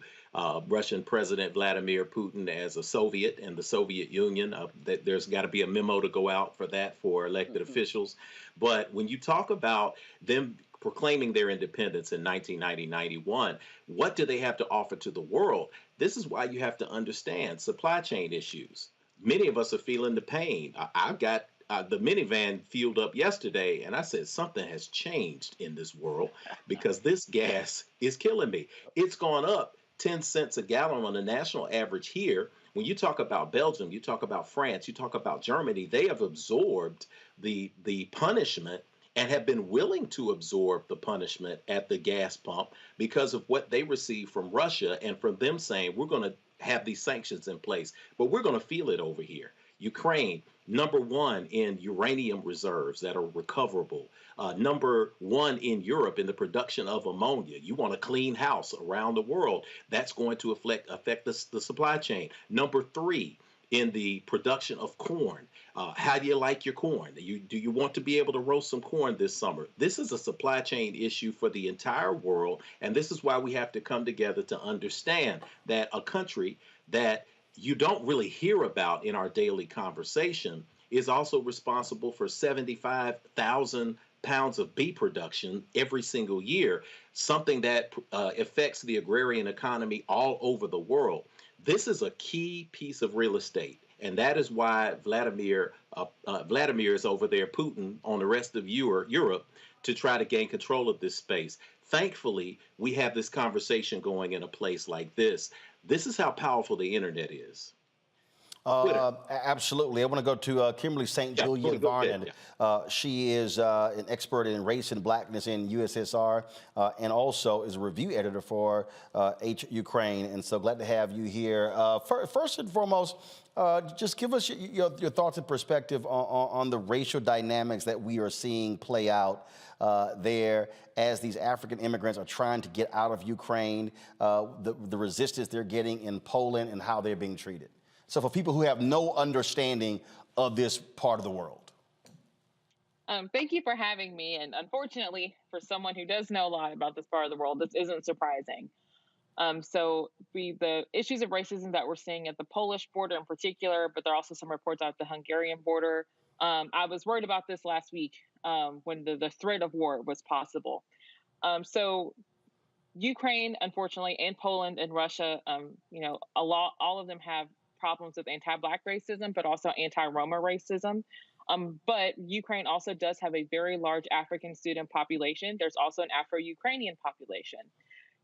Russian President Vladimir Putin as a Soviet and the Soviet Union. There's got to be a memo to go out for that for elected officials. But when you talk about them proclaiming their independence in 1990-91, what do they have to offer to the world? This is why you have to understand supply chain issues. Many of us are feeling the pain. I've got the minivan fueled up yesterday, and I said something has changed in this world because this gas is killing me. It's gone up 10 cents a gallon on the national average here. When you talk about Belgium, you talk about France, you talk about Germany, they have absorbed the punishment and have been willing to absorb the punishment at the gas pump because of what they receive from Russia and from them saying, we're going to have these sanctions in place, but we're going to feel it over here. Ukraine, #1 in uranium reserves that are recoverable. #1 in Europe in the production of ammonia. You want a clean house around the world. That's going to affect the supply chain. #3 in the production of corn. How do you like your corn? Do you want to be able to roast some corn this summer? This is a supply chain issue for the entire world, and this is why we have to come together to understand that a country that you don't really hear about in our daily conversation is also responsible for 75,000 pounds of beef production every single year, something that affects the agrarian economy all over the world. This is a key piece of real estate, and that is why Vladimir is over there, Putin, on the rest of Europe to try to gain control of this space. Thankfully, we have this conversation going in a place like this. This is how powerful the internet is. Absolutely. I want to go to Kimberly St. Julian Varnon. She is an expert in race and blackness in USSR and also is a review editor for H Ukraine. And so glad to have you here. First and foremost, just give us your thoughts and perspective on the racial dynamics that we are seeing play out there as these African immigrants are trying to get out of Ukraine, the resistance they're getting in Poland and how they're being treated. So for people who have no understanding of this part of the world. Thank you for having me. And unfortunately, for someone who does know a lot about this part of the world, this isn't surprising. The issues of racism that we're seeing at the Polish border in particular, but there are also some reports at the Hungarian border. I was worried about this last week when the threat of war was possible. So Ukraine, unfortunately, and Poland and Russia, all of them have problems with anti-Black racism, but also anti-Roma racism. But Ukraine also does have a very large African student population. There's also an Afro-Ukrainian population.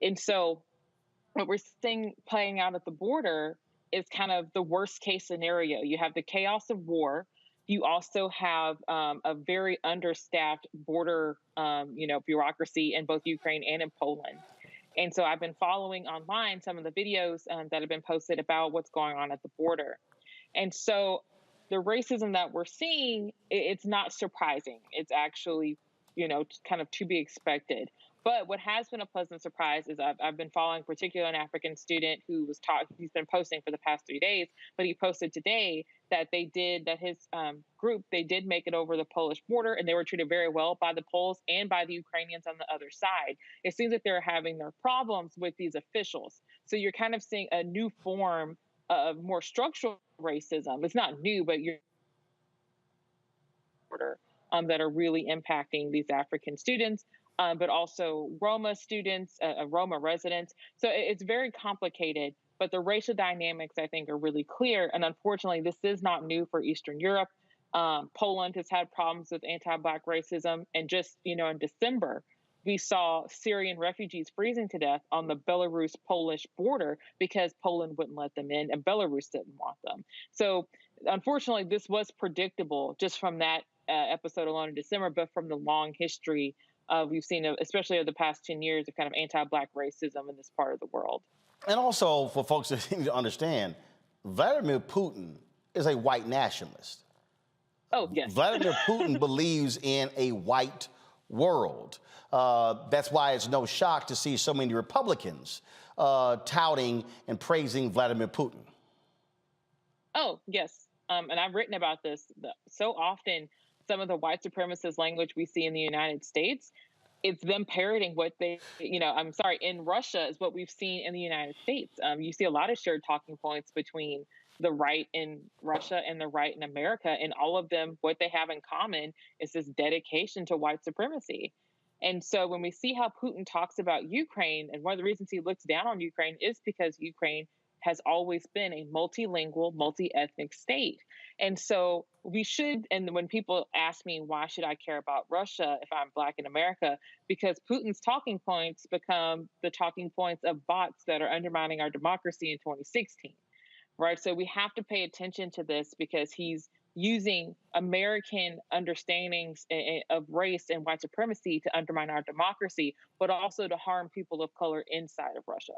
And so what we're seeing playing out at the border is kind of the worst case scenario. You have the chaos of war. You also have a very understaffed border, bureaucracy in both Ukraine and in Poland. And so I've been following online some of the videos that have been posted about what's going on at the border. And so the racism that we're seeing, it's not surprising. It's actually, kind of to be expected. But what has been a pleasant surprise is I've been following particularly an African student who was he's been posting for the past 3 days, but he posted today that his group did make it over the Polish border and they were treated very well by the Poles and by the Ukrainians on the other side. It seems that they're having their problems with these officials. So you're kind of seeing a new form of more structural racism. It's not new, but you're that are really impacting these African students. But also Roma students, Roma residents. So it's very complicated, but the racial dynamics, I think, are really clear. And unfortunately, this is not new for Eastern Europe. Poland has had problems with anti-Black racism. And just, in December, we saw Syrian refugees freezing to death on the Belarus-Polish border because Poland wouldn't let them in and Belarus didn't want them. So unfortunately, this was predictable just from that episode alone in December, but from the long history we've seen, especially over the past 10 years, of kind of anti-Black racism in this part of the world. And also, for folks that need to understand, Vladimir Putin is a white nationalist. Oh, yes. Vladimir Putin believes in a white world. That's why it's no shock to see so many Republicans touting and praising Vladimir Putin. Oh, yes. And I've written about this so often. Some of the white supremacist language we see in the United States, it's them parroting what they, in Russia is what we've seen in the United States. You see a lot of shared talking points between the right in Russia and the right in America. And all of them, what they have in common is this dedication to white supremacy. And so when we see how Putin talks about Ukraine, and one of the reasons he looks down on Ukraine is because Ukraine has always been a multilingual, multi-ethnic state. And so we should, and when people ask me, why should I care about Russia if I'm Black in America? Because Putin's talking points become the talking points of bots that are undermining our democracy in 2016, right? So we have to pay attention to this because he's using American understandings of race and white supremacy to undermine our democracy, but also to harm people of color inside of Russia.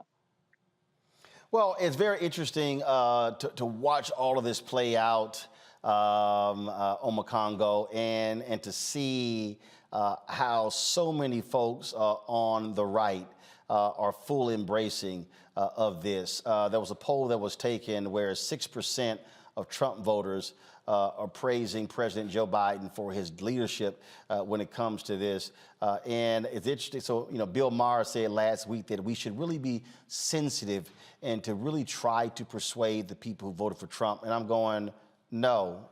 Well, it's very interesting to watch all of this play out on Congo and to see how so many folks on the right are full embracing of this. There was a poll that was taken where 6% of Trump voters are praising President Joe Biden for his leadership when it comes to this. And it's interesting. So, Bill Maher said last week that we should really be sensitive and to really try to persuade the people who voted for Trump. And I'm going, no.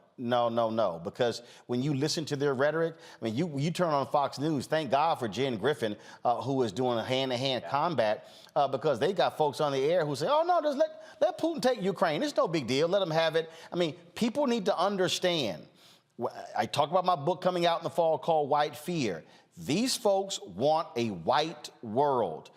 Because when you listen to their rhetoric, I mean, you turn on Fox News, thank God for Jen Griffin, who is doing a hand-to-hand combat, because they got folks on the air who say, oh, no, just let Putin take Ukraine. It's no big deal. Let him have it. I mean, people need to understand. I talk about my book coming out in the fall called White Fear. These folks want a white world.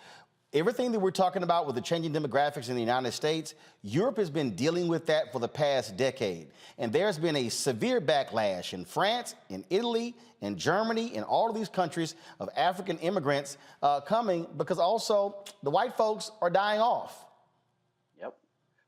Everything that we're talking about with the changing demographics in the United States, Europe has been dealing with that for the past decade. And there's been a severe backlash in France, in Italy, in Germany, in all of these countries of African immigrants coming because also the white folks are dying off. Yep.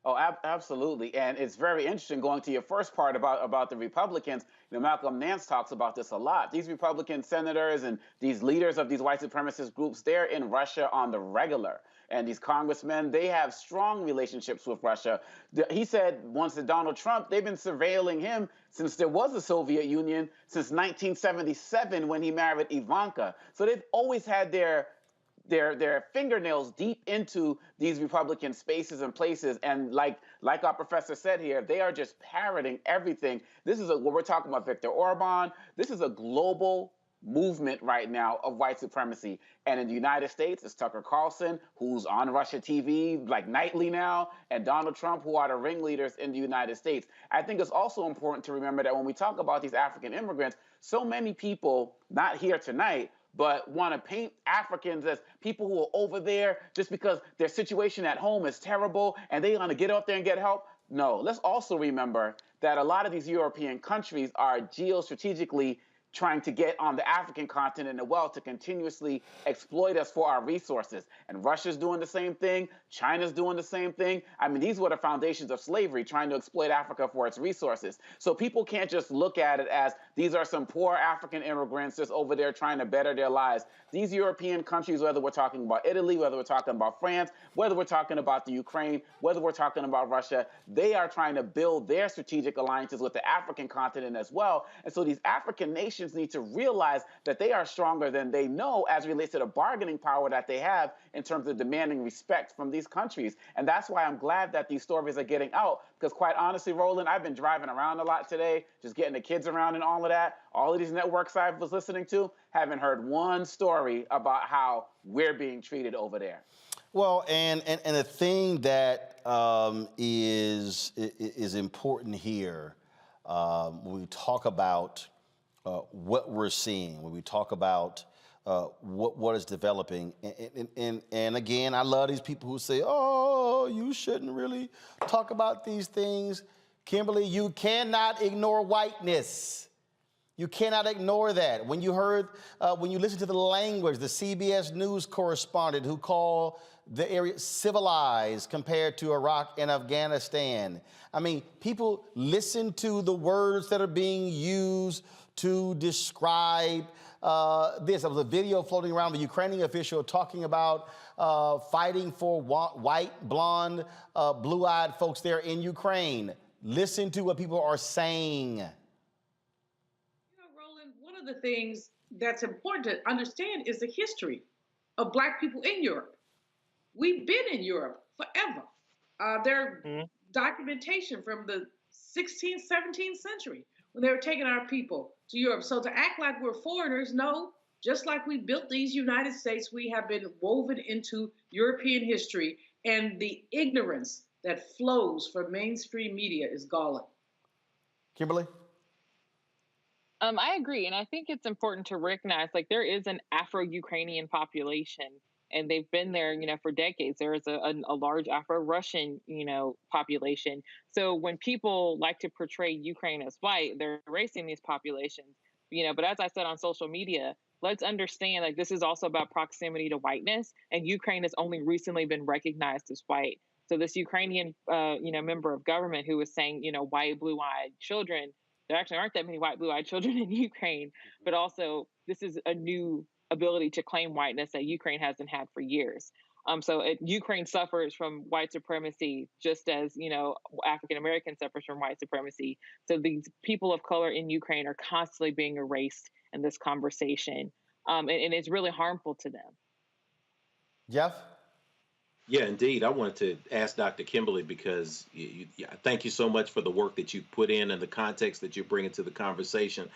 Oh, absolutely. And it's very interesting going to your first part about the Republicans. You know, Malcolm Nance talks about this a lot. These Republican senators and these leaders of these white supremacist groups, they're in Russia on the regular. And these congressmen, they have strong relationships with Russia. He said once to Donald Trump, they've been surveilling him since there was a Soviet Union, since 1977 when he married Ivanka. So they've always had their fingernails deep into these Republican spaces and places. And like our professor said here, they are just parroting everything. This is what we're talking about, Viktor Orban. This is a global movement right now of white supremacy. And in the United States, it's Tucker Carlson, who's on Russia TV like nightly now, and Donald Trump, who are the ringleaders in the United States. I think it's also important to remember that when we talk about these African immigrants, so many people, not here tonight, but want to paint Africans as people who are over there just because their situation at home is terrible and they want to get out there and get help. No, let's also remember that a lot of these European countries are geostrategically trying to get on the African continent as well to continuously exploit us for our resources. And Russia's doing the same thing. China's doing the same thing. I mean, these were the foundations of slavery, trying to exploit Africa for its resources. So people can't just look at it as these are some poor African immigrants just over there trying to better their lives. These European countries, whether we're talking about Italy, whether we're talking about France, whether we're talking about the Ukraine, whether we're talking about Russia, they are trying to build their strategic alliances with the African continent as well. And so these African nations need to realize that they are stronger than they know as relates to the bargaining power that they have in terms of demanding respect from these countries. And that's why I'm glad that these stories are getting out, because quite honestly, Roland, I've been driving around a lot today, just getting the kids around and all of that. All of these networks I was listening to, haven't heard one story about how we're being treated over there. Well, and the thing that is important here when we talk about what we're seeing, when we talk about what is developing, and again, I love these people who say, "Oh, you shouldn't really talk about these things." Kimberly, you cannot ignore whiteness. You cannot ignore that. When you listen to the language, the CBS News correspondent who called the area civilized compared to Iraq and Afghanistan. I mean, people listen to the words that are being used to describe this. There was a video floating around, the Ukrainian official talking about fighting for white, blonde, blue-eyed folks there in Ukraine. Listen to what people are saying. One of the things that's important to understand is the history of Black people in Europe. We've been in Europe forever. There are documentation from the 16th, 17th century when they were taking our people to Europe. So to act like we're foreigners, no, just like we built these United States, we have been woven into European history, and the ignorance that flows from mainstream media is galling. Kimberly? I agree. And I think it's important to recognize, like, there is an Afro-Ukrainian population, and they've been there, for decades. There is a large Afro-Russian, population. So when people like to portray Ukraine as white, they're erasing these populations, but as I said on social media, let's understand, like, this is also about proximity to whiteness, and Ukraine has only recently been recognized as white. So this Ukrainian, member of government who was saying, white, blue-eyed children, there actually aren't that many white, blue-eyed children in Ukraine, but also this is a new ability to claim whiteness that Ukraine hasn't had for years. Ukraine suffers from white supremacy just as, African American suffers from white supremacy. So these people of color in Ukraine are constantly being erased in this conversation, and it's really harmful to them. Jeff? Yeah, indeed. I wanted to ask Dr. Kimberly because thank you so much for the work that you put in and the context that you bring into the conversation.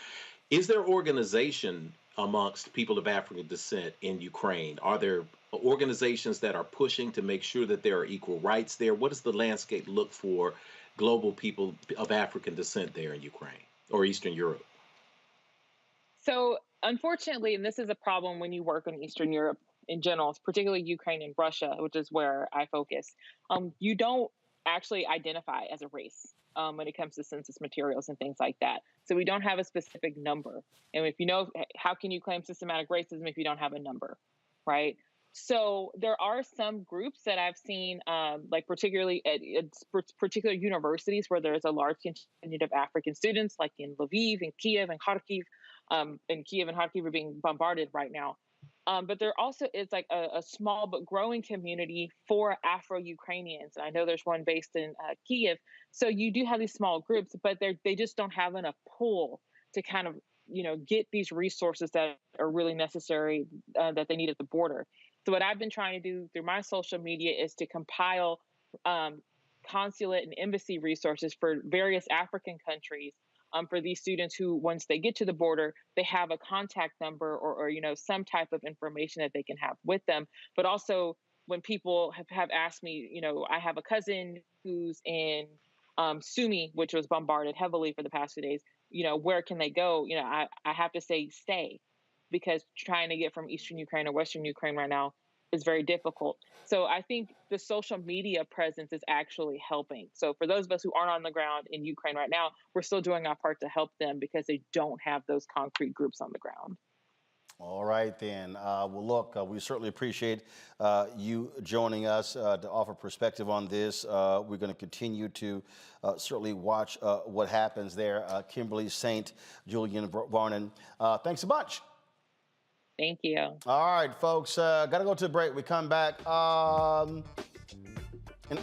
Is there organization amongst people of African descent in Ukraine? Are there organizations that are pushing to make sure that there are equal rights there? What does the landscape look for global people of African descent there in Ukraine or Eastern Europe? So unfortunately, and this is a problem when you work in Eastern Europe, in general, particularly Ukraine and Russia, which is where I focus, you don't actually identify as a race when it comes to census materials and things like that. So we don't have a specific number. And if you know, how can you claim systematic racism if you don't have a number, right? So there are some groups that I've seen, like particularly at particular universities where there's a large contingent of African students, like in Lviv and Kiev and Kharkiv. And Kiev and Kharkiv are being bombarded right now. But there also is like a small but growing community for Afro-Ukrainians. And I know there's one based in Kiev. So you do have these small groups, but they just don't have enough pull to kind of, get these resources that are really necessary that they need at the border. So what I've been trying to do through my social media is to compile consulate and embassy resources for various African countries for these students who, once they get to the border, they have a contact number or some type of information that they can have with them. But also when people have asked me, I have a cousin who's in Sumy, which was bombarded heavily for the past few days, where can they go? I have to say stay, because trying to get from Eastern Ukraine or Western Ukraine right now is very difficult. So I think the social media presence is actually helping. So for those of us who aren't on the ground in Ukraine right now, we're still doing our part to help them because they don't have those concrete groups on the ground. All right, then. Well, look, we certainly appreciate you joining us to offer perspective on this. We're going to continue to certainly watch what happens there. Kimberly St. Julian Varnon, thanks a bunch. Thank you. All right, folks, got to go to a break. We come back. An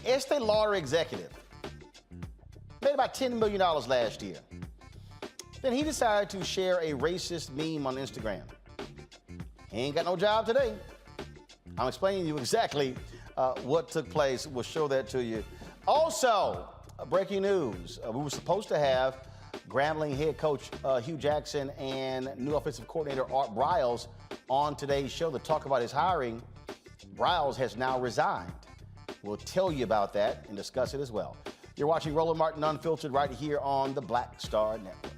Estee Lauder executive made about $10 million last year. Then he decided to share a racist meme on Instagram. He ain't got no job today. I'm explaining to you exactly what took place. We'll show that to you. Also, breaking news. We were supposed to have Grambling head coach Hugh Jackson and new offensive coordinator Art Briles on today's show to talk about his hiring. Briles has now resigned. We'll tell you about that and discuss it as well. You're watching Roland Martin Unfiltered right here on the Black Star Network.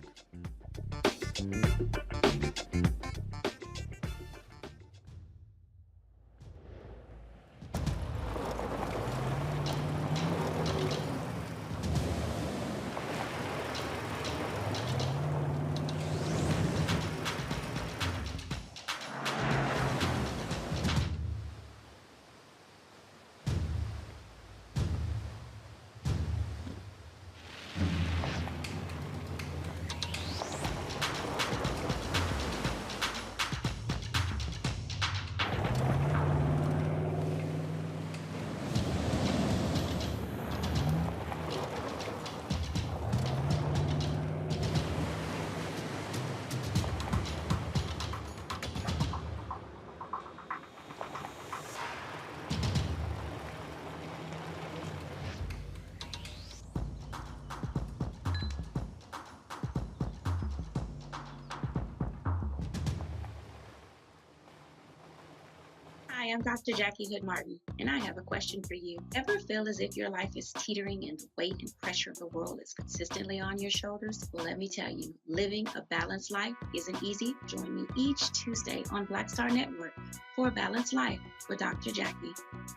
Hi, I'm Dr. Jackie Hood Martin, and I have a question for you. Ever feel as if your life is teetering and the weight and pressure of the world is consistently on your shoulders? Well, let me tell you, living a balanced life isn't easy. Join me each Tuesday on Black Star Network for A Balanced Life with Dr. Jackie.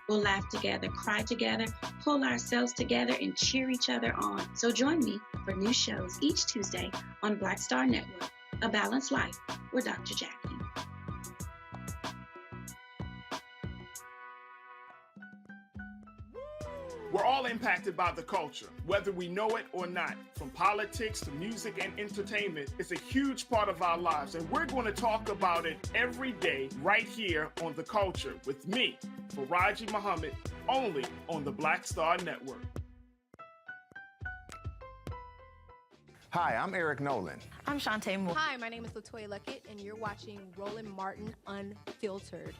We'll laugh together, cry together, pull ourselves together, and cheer each other on. So join me for new shows each Tuesday on Black Star Network, A Balanced Life with Dr. Jackie. We're all impacted by the culture, whether we know it or not. From politics to music and entertainment, it's a huge part of our lives, and we're going to talk about it every day right here on The Culture with me, Faraji Muhammad, only on the Black Star Network. Hi, I'm Eric Nolan. I'm Shantae Moore. Hi, my name is Latoya Luckett, and you're watching Roland Martin Unfiltered.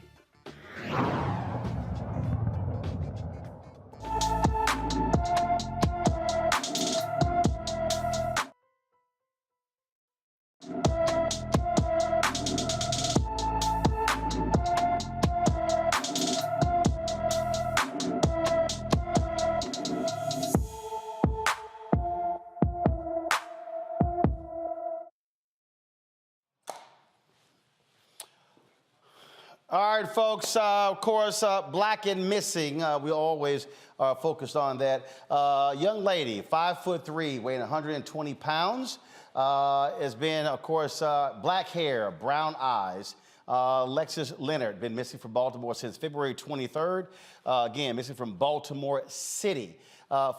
All right, folks. Of course, black and missing. We always are focused on that. Young lady, 5'3", weighing 120 pounds, has been, of course, black hair, brown eyes. Lexus Leonard, been missing from Baltimore since February 23rd. Again, missing from Baltimore City.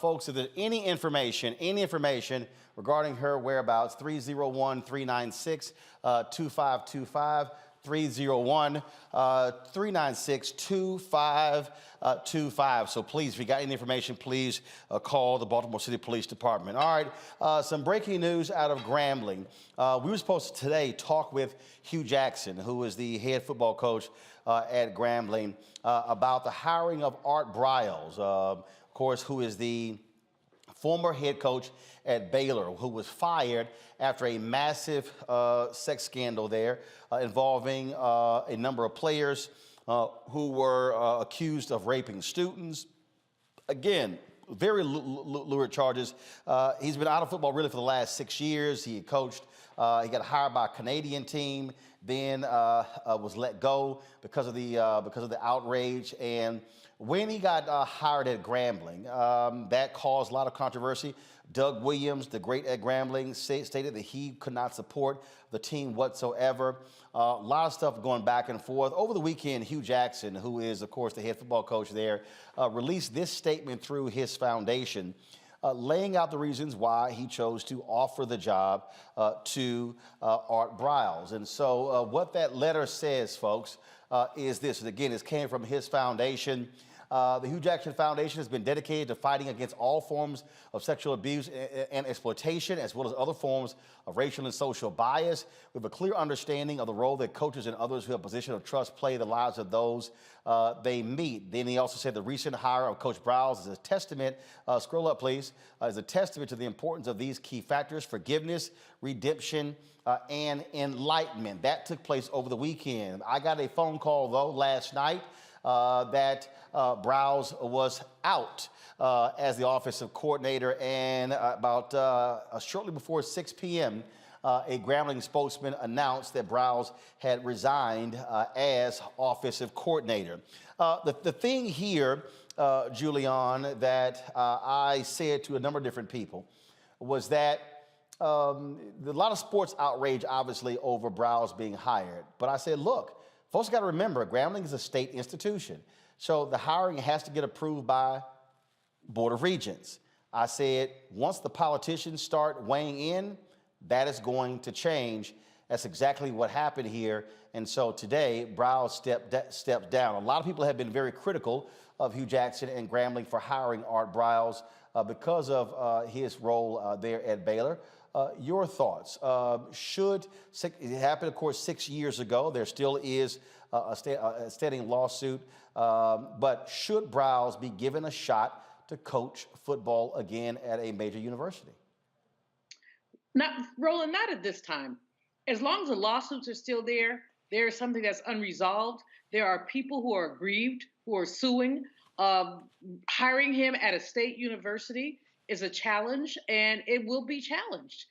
Folks, if there's any information regarding her whereabouts, 301-396-2525. 396-2525. So please, if you got any information, please call the Baltimore City Police Department. All right, some breaking news out of Grambling. We were supposed to today talk with Hugh Jackson, who is the head football coach at Grambling, about the hiring of Art Briles, of course, who is the former head coach at Baylor, who was fired after a massive sex scandal there involving a number of players who were accused of raping students. Again, very lurid charges. He's been out of football really for the last 6 years. He coached, he got hired by a Canadian team, then was let go because of the outrage. And when he got hired at Grambling, that caused a lot of controversy. Doug Williams, the great at Grambling, stated that he could not support the team whatsoever. A lot of stuff going back and forth. Over the weekend, Hugh Jackson, who is, of course, the head football coach there, released this statement through his foundation, laying out the reasons why he chose to offer the job to Art Briles. And so what that letter says, folks, is this. And again, it came from his foundation. The Hugh Jackson Foundation has been dedicated to fighting against all forms of sexual abuse and exploitation, as well as other forms of racial and social bias. We have a clear understanding of the role that coaches and others who have a position of trust play in the lives of those they meet. Then he also said the recent hire of Coach Briles is a testament, scroll up please, is a testament to the importance of these key factors: forgiveness, redemption, and enlightenment. That took place over the weekend. I got a phone call, though, last night that Briles was out as the offensive coordinator, and about shortly before 6 p.m., a Grambling spokesman announced that Briles had resigned as offensive coordinator. The thing here, Julian, that I said to a number of different people was that a lot of sports outrage, obviously, over Briles being hired. But I said, look, folks got to remember, Grambling is a state institution. So the hiring has to get approved by Board of Regents. I said, once the politicians start weighing in, that is going to change. That's exactly what happened here. And so today, Briles stepped down. A lot of people have been very critical of Hugh Jackson and Grambling for hiring Art Briles because of his role there at Baylor. Your thoughts? It happened, of course, 6 years ago. There still is a standing lawsuit. But should Briles be given a shot to coach football again at a major university? Roland, not at this time. As long as the lawsuits are still there, there is something that's unresolved. There are people who are aggrieved, who are suing. Hiring him at a state university is a challenge, and it will be challenged.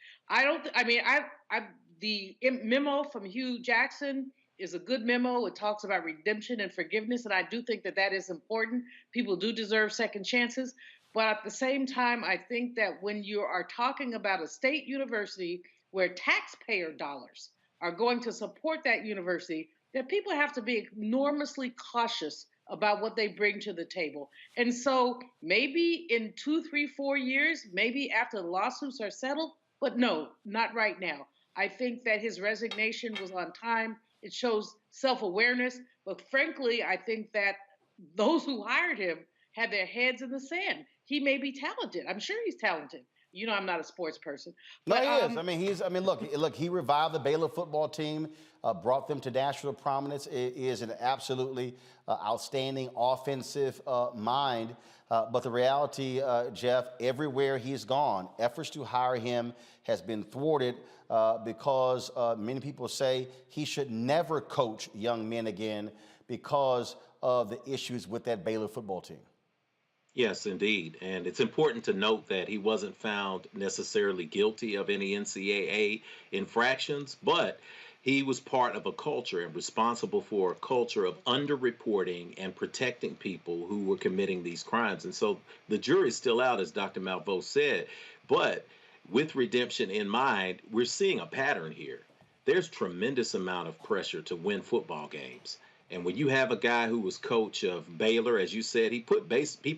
The memo from Hugh Jackson is a good memo. It talks about redemption and forgiveness, and I do think that that is important. People do deserve second chances. But at the same time, I think that when you are talking about a state university where taxpayer dollars are going to support that university, that people have to be enormously cautious about what they bring to the table. And so maybe in 2, 3, 4 years, maybe after the lawsuits are settled, but no, not right now. I think that his resignation was on time. It shows self-awareness. But frankly, I think that those who hired him had their heads in the sand. He may be talented. I'm sure he's talented. You know, I'm not a sports person. But, no, he is. Look, he revived the Baylor football team, brought them to national prominence. It is an absolutely outstanding offensive mind. But the reality, Jeff, everywhere he's gone, efforts to hire him has been thwarted because many people say he should never coach young men again because of the issues with that Baylor football team. Yes, indeed. And it's important to note that he wasn't found necessarily guilty of any NCAA infractions, but He was part of a culture and responsible for a culture of underreporting and protecting people who were committing these crimes. And so the jury's still out, as Dr. Malveaux said. But with redemption in mind, we're seeing a pattern here. There's tremendous amount of pressure to win football games. And when you have a guy who was coach of Baylor, as you said, he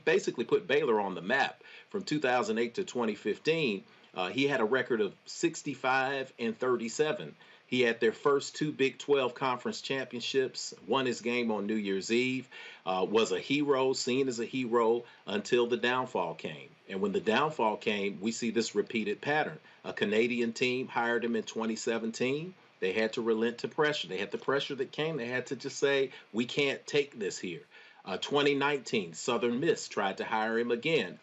basically put Baylor on the map from 2008 to 2015. He had a record of 65-37. He had their first two Big 12 conference championships, won his game on New Year's Eve, was a hero, seen as a hero until the downfall came. And when the downfall came, we see this repeated pattern. A Canadian team hired him in 2017. They had to relent to pressure. They had the pressure that came. They had to just say, we can't take this here. 2019, Southern Miss tried to hire him again.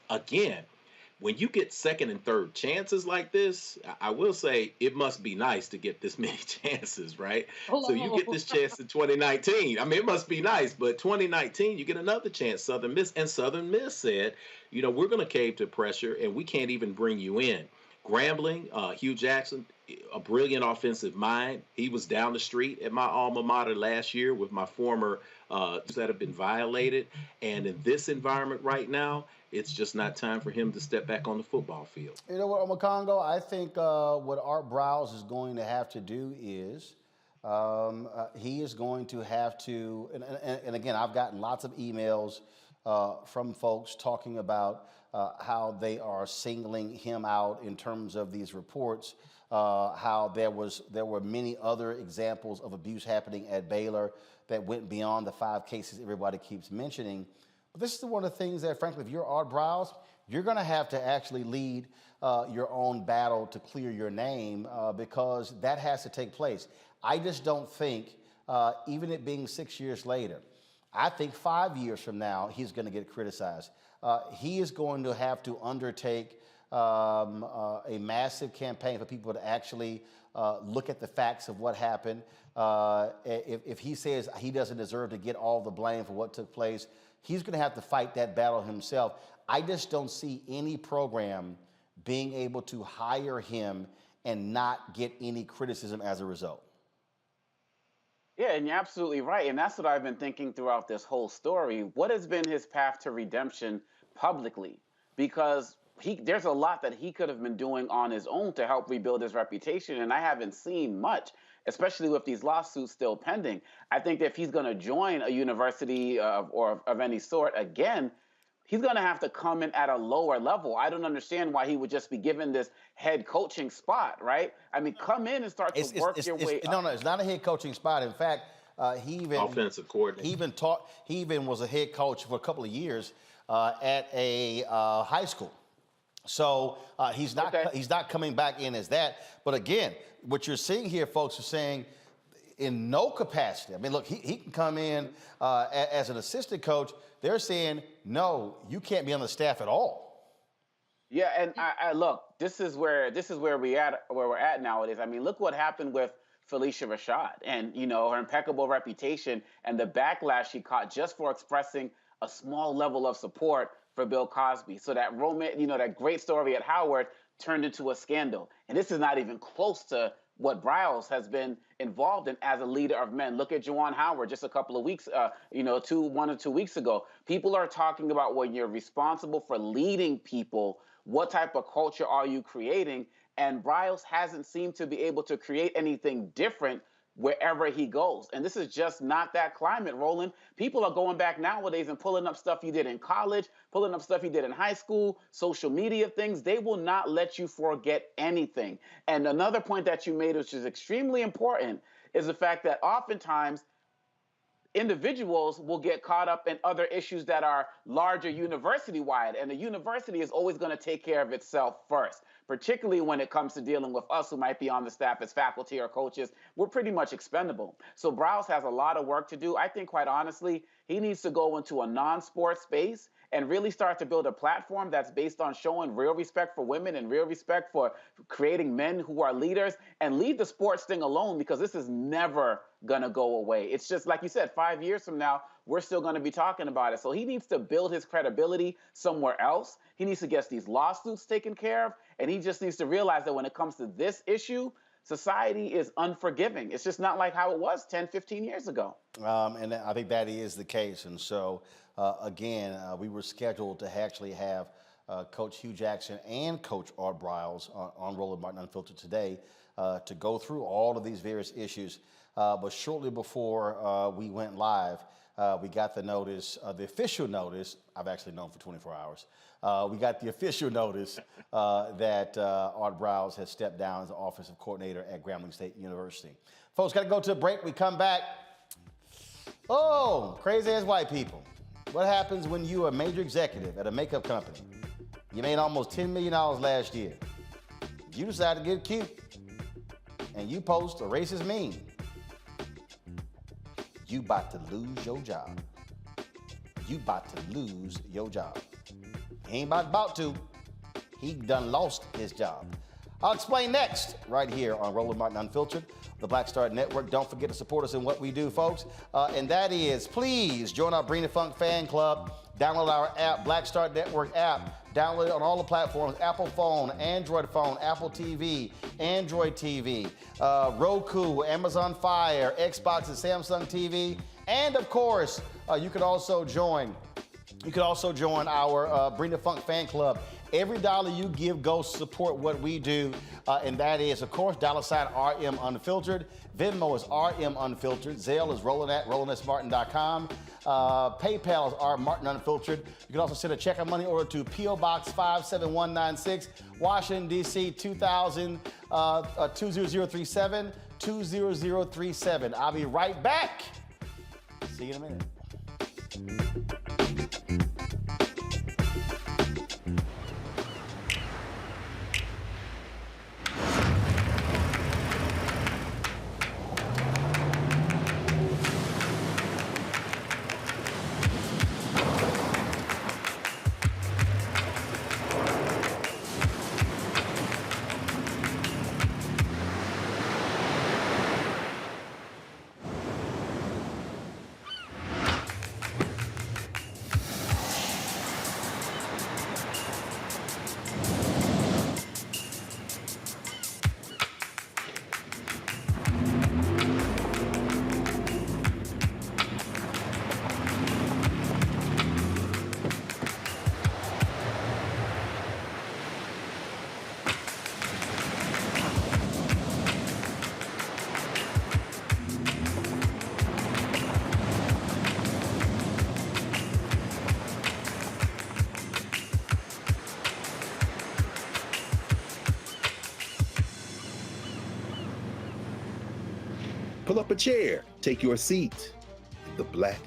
When you get second and third chances like this, I will say it must be nice to get this many chances, right? So you get this chance in 2019. I mean, it must be nice, but 2019, you get another chance, Southern Miss. And Southern Miss said, you know, we're going to cave to pressure, and we can't even bring you in. Grambling, Hugh Jackson, a brilliant offensive mind. He was down the street at my alma mater last year with my former that have been violated. And in this environment right now, it's just not time for him to step back on the football field. You know what, Omokongo? I think what Art Briles is going to have to do is he is going to have to, and again, I've gotten lots of emails from folks talking about how they are singling him out in terms of these reports, how there were many other examples of abuse happening at Baylor that went beyond the 5 cases everybody keeps mentioning. But this is one of the things that, frankly, if you're Art Briles, you're going to have to actually lead your own battle to clear your name because that has to take place. I just don't think, even it being 6 years later, I think 5 years from now, he's going to get criticized. He is going to have to undertake a massive campaign for people to actually look at the facts of what happened. If he says he doesn't deserve to get all the blame for what took place, he's going to have to fight that battle himself. I just don't see any program being able to hire him and not get any criticism as a result. Yeah, and you're absolutely right. And that's what I've been thinking throughout this whole story. What has been his path to redemption publicly? Because there's a lot that he could have been doing on his own to help rebuild his reputation, and I haven't seen much, especially with these lawsuits still pending. I think that if he's going to join a university or of any sort again, he's going to have to come in at a lower level. I don't understand why he would just be given this head coaching spot, right? I mean, come in and start to work your way up. No, it's not a head coaching spot. In fact, he even offensive coordinator. He even was a head coach for a couple of years at a high school. So he's not coming back in as that. But again, what you're seeing here, folks, are saying in no capacity. I mean, look, he can come in as an assistant coach. They're saying, no, you can't be on the staff at all. Yeah, and I look, this is where we're at nowadays. I mean, look what happened with Felicia Rashad and, you know, her impeccable reputation and the backlash she caught just for expressing a small level of support for Bill Cosby. So that that great story at Howard turned into a scandal. And this is not even close to what Briles has been involved in as a leader of men. Look at Juwan Howard just a couple of weeks, 1 or 2 weeks ago. People are talking about when you're responsible for leading people, what type of culture are you creating? And Briles hasn't seemed to be able to create anything different wherever he goes. And this is just not that climate, Roland. People are going back nowadays and pulling up stuff you did in college, pulling up stuff you did in high school, social media things. They will not let you forget anything. And another point that you made, which is extremely important, is the fact that oftentimes individuals will get caught up in other issues that are larger university-wide, and the university is always going to take care of itself first, particularly when it comes to dealing with us who might be on the staff as faculty or coaches. We're pretty much expendable. So Briles has a lot of work to do. I think, quite honestly, he needs to go into a non-sport space and really start to build a platform that's based on showing real respect for women and real respect for creating men who are leaders, and leave the sports thing alone, because this is never going to go away. It's just like you said, 5 years from now, we're still going to be talking about it. So he needs to build his credibility somewhere else. He needs to get these lawsuits taken care of. And he just needs to realize that when it comes to this issue, society is unforgiving. It's just not like how it was 10, 15 years ago. And I think that is the case. And so, again, we were scheduled to actually have Coach Hugh Jackson and Coach Art Briles on Roland Martin Unfiltered today to go through all of these various issues. But shortly before we went live, we got the notice, the official notice. I've actually known for 24 hours. We got the official notice that Art Briles has stepped down as the offensive coordinator at Grambling State University. Folks, got to go to a break. We come back. Oh, crazy as white people. What happens when you are a major executive at a makeup company? You made almost $10 million last year. You decide to get cute and you post a racist meme. You about to lose your job. You about to lose your job. He ain't about to. He done lost his job. I'll explain next right here on Roland Martin Unfiltered, the Black Star Network. Don't forget to support us in what we do, folks. And that is, please join our Bring the Funk fan club. Download our app, Black Star Network app. Download it on all the platforms, Apple phone, Android phone, Apple TV, Android TV, Roku, Amazon Fire, Xbox and Samsung TV. And of course, you can also join our Bring the Funk fan club. Every dollar you give goes to support what we do, and that is, of course, $ RM Unfiltered. Venmo is RM Unfiltered. Zelle is roland@rolandsmartin.com. PayPal is R Martin Unfiltered. You can also send a check or money order to P.O. Box 57196, Washington, D.C. 20037, 20037. I'll be right back. See you in a minute. Pull up a chair, take your seat at the Black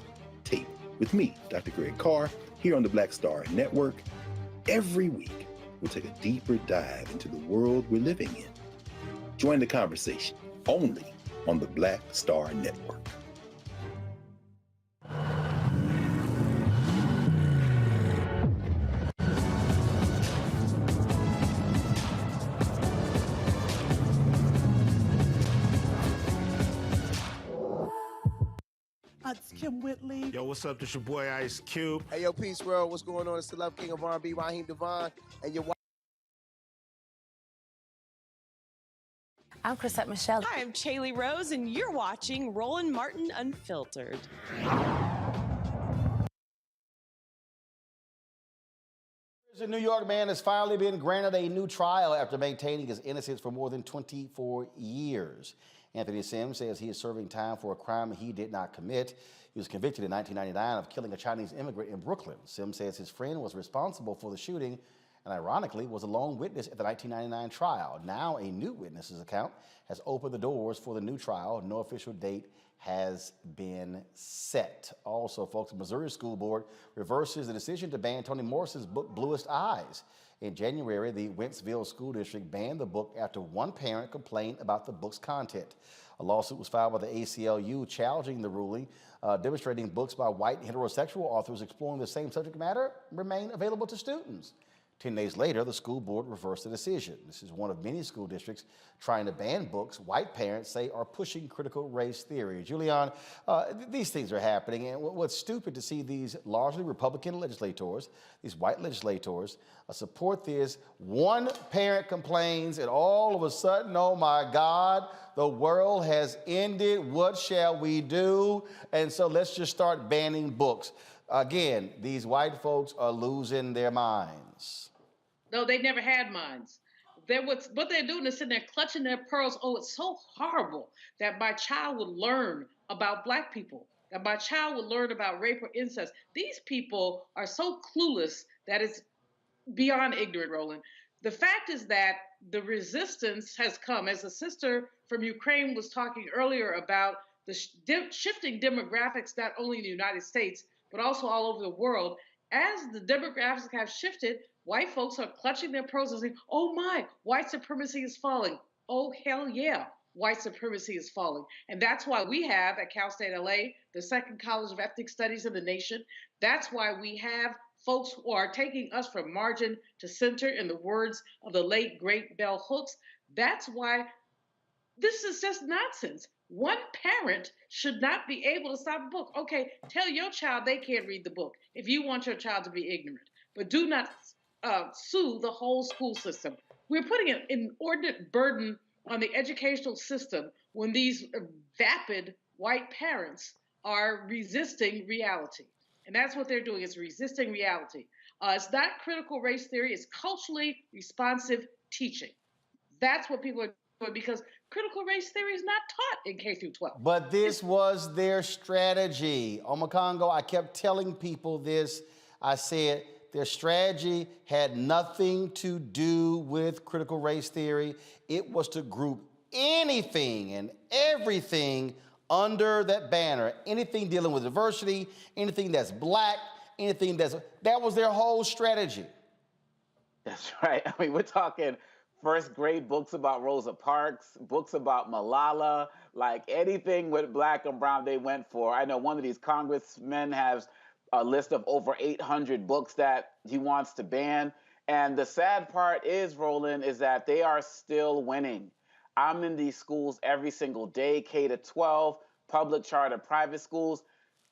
Table with me, Dr. Greg Carr, here on the Black Star Network. Every week, we'll take a deeper dive into the world we're living in. Join the conversation only on the Black Star Network. It's Kim Whitley. Yo, what's up? This your boy Ice Cube. Hey, yo, Peace World. What's going on? It's the Love King of R&B, Raheem Devon, and your. I'm Chrisette Michelle. Hi, I'm Chaley Rose, and you're watching Roland Martin Unfiltered. A New York man has finally been granted a new trial after maintaining his innocence for more than 24 years. Anthony Sims says he is serving time for a crime he did not commit. He was convicted in 1999 of killing a Chinese immigrant in Brooklyn. Sims says his friend was responsible for the shooting and ironically was a lone witness at the 1999 trial. Now a new witness's account has opened the doors for the new trial. No official date has been set. Also, folks, the Missouri School Board reverses the decision to ban Toni Morrison's book, Bluest Eyes. In January, the Wentzville School District banned the book after one parent complained about the book's content. A lawsuit was filed by the ACLU challenging the ruling, demonstrating books by white heterosexual authors exploring the same subject matter remain available to students. 10 days later, the school board reversed the decision. This is one of many school districts trying to ban books white parents say are pushing critical race theory. Julian, these things are happening, and what's stupid to see these largely Republican legislators, these white legislators, support this. One parent complains, and all of a sudden, oh my God, the world has ended. What shall we do? And so let's just start banning books. Again, these white folks are losing their minds. No, they never had minds. What they're doing is sitting there clutching their pearls. Oh, it's so horrible that my child would learn about Black people, that my child would learn about rape or incest. These people are so clueless that it's beyond ignorant, Roland. The fact is that the resistance has come, as a sister from Ukraine was talking earlier about the shifting demographics, not only in the United States, but also all over the world. As the demographics have shifted, white folks are clutching their pearls and saying, oh my, white supremacy is falling. Oh, hell yeah, white supremacy is falling. And that's why we have at Cal State LA, the second college of ethnic studies in the nation. That's why we have folks who are taking us from margin to center, in the words of the late, great Bell Hooks. That's why this is just nonsense. One parent should not be able to stop a book. Okay, tell your child they can't read the book if you want your child to be ignorant, but do not sue the whole school system. We're putting an inordinate burden on the educational system when these vapid white parents are resisting reality. And that's what they're doing, is resisting reality. It's not critical race theory, it's culturally responsive teaching. That's what people are doing, because critical race theory is not taught in K through 12. But this was their strategy. Omakongo, I kept telling people this. I said their strategy had nothing to do with critical race theory. It was to group anything and everything under that banner. Anything dealing with diversity, anything that's Black, anything that was their whole strategy. That's right. I mean, we're talking first grade books about Rosa Parks, books about Malala, like anything with Black and brown they went for. I know one of these congressmen has a list of over 800 books that he wants to ban. And the sad part is, Roland, is that they are still winning. I'm in these schools every single day, K to 12, public, charter, private schools.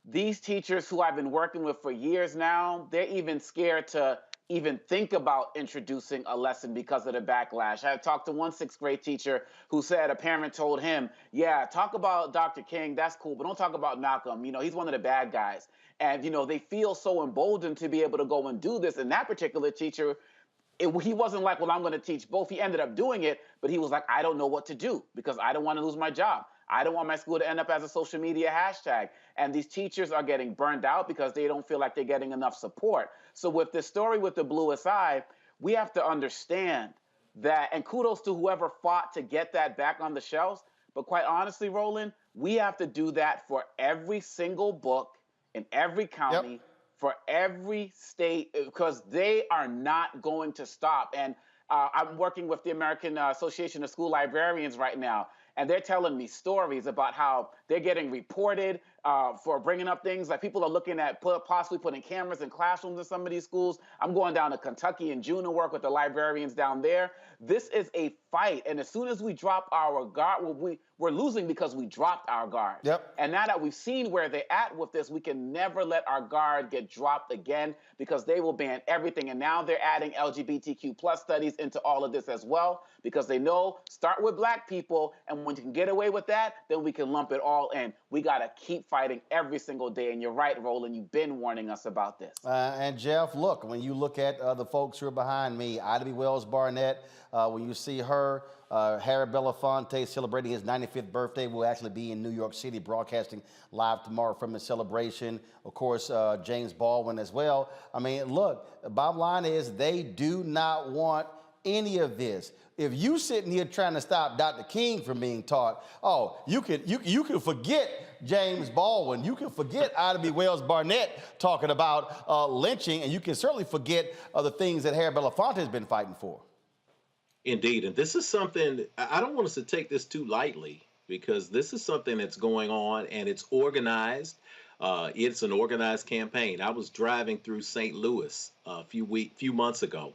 These teachers who I've been working with for years now, they're even scared to even think about introducing a lesson because of the backlash. I talked to one 6th grade teacher who said a parent told him, yeah, talk about Dr. King, that's cool, but don't talk about Malcolm. You know, he's one of the bad guys. And, you know, they feel so emboldened to be able to go and do this. And that particular teacher, he wasn't like, well, I'm going to teach both. He ended up doing it, but he was like, I don't know what to do because I don't want to lose my job. I don't want my school to end up as a social media hashtag. And these teachers are getting burned out because they don't feel like they're getting enough support. So with this story with the bluest eye, we have to understand that, and kudos to whoever fought to get that back on the shelves. But quite honestly, Roland, we have to do that for every single book in every county, for every state, because they are not going to stop. And I'm working with the American Association of School Librarians right now, and they're telling me stories about how they're getting reported for bringing up things like people are looking at possibly putting cameras in classrooms in some of these schools. I'm going down to Kentucky in June to work with the librarians down there. This is a fight, and as soon as we drop our guard, we're losing because we dropped our guard. And now that we've seen where they're at with this, we can never let our guard get dropped again because they will ban everything. And now they're adding LGBTQ plus studies into all of this as well because they know start with Black people, and when you can get away with that, then we can lump it all in. We got to keep fighting every single day. And you're right, Roland, you've been warning us about this. And Jeff, look, when you look at the folks who are behind me, Ida B. Wells Barnett, when you see her, Harry Belafonte celebrating his 95th birthday, will actually be in New York City broadcasting live tomorrow from his celebration. Of course, James Baldwin as well. I mean, look, the bottom line is they do not want any of this. If you sitting here trying to stop Dr. King from being taught, you can forget James Baldwin. You can forget Ida B. Wells Barnett talking about lynching, and you can certainly forget the things that Harry Belafonte has been fighting for. Indeed, and this is something, I don't want us to take this too lightly because this is something that's going on and it's organized. It's an organized campaign. I was driving through St. Louis a few months ago,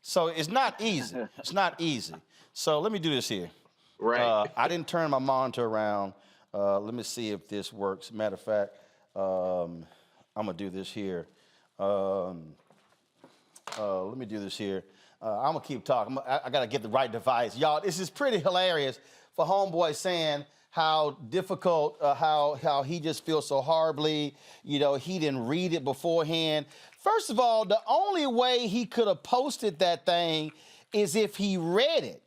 So it's not easy. It's not easy. So let me do this here. Right. I didn't turn my monitor around. Let me see if this works. Matter of fact, I'm gonna do this here. Let me do this here. I'm gonna keep talking. I gotta get the right device. Y'all, this is pretty hilarious for Homeboy saying how difficult, how he just feels so horribly. You know, he didn't read it beforehand. First of all, the only way he could have posted that thing is if he read it.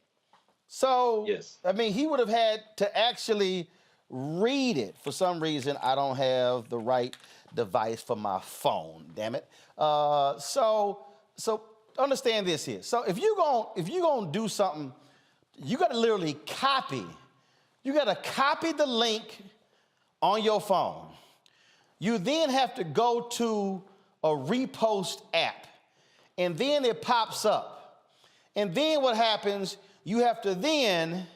So, yes. I mean, he would have had to actually read it. For some reason, I don't have the right device for my phone, damn it. So understand this here. So if you're gonna do something, you gotta literally copy. You gotta copy the link on your phone. You then have to go to a repost app, and then it pops up. And then what happens, you have to then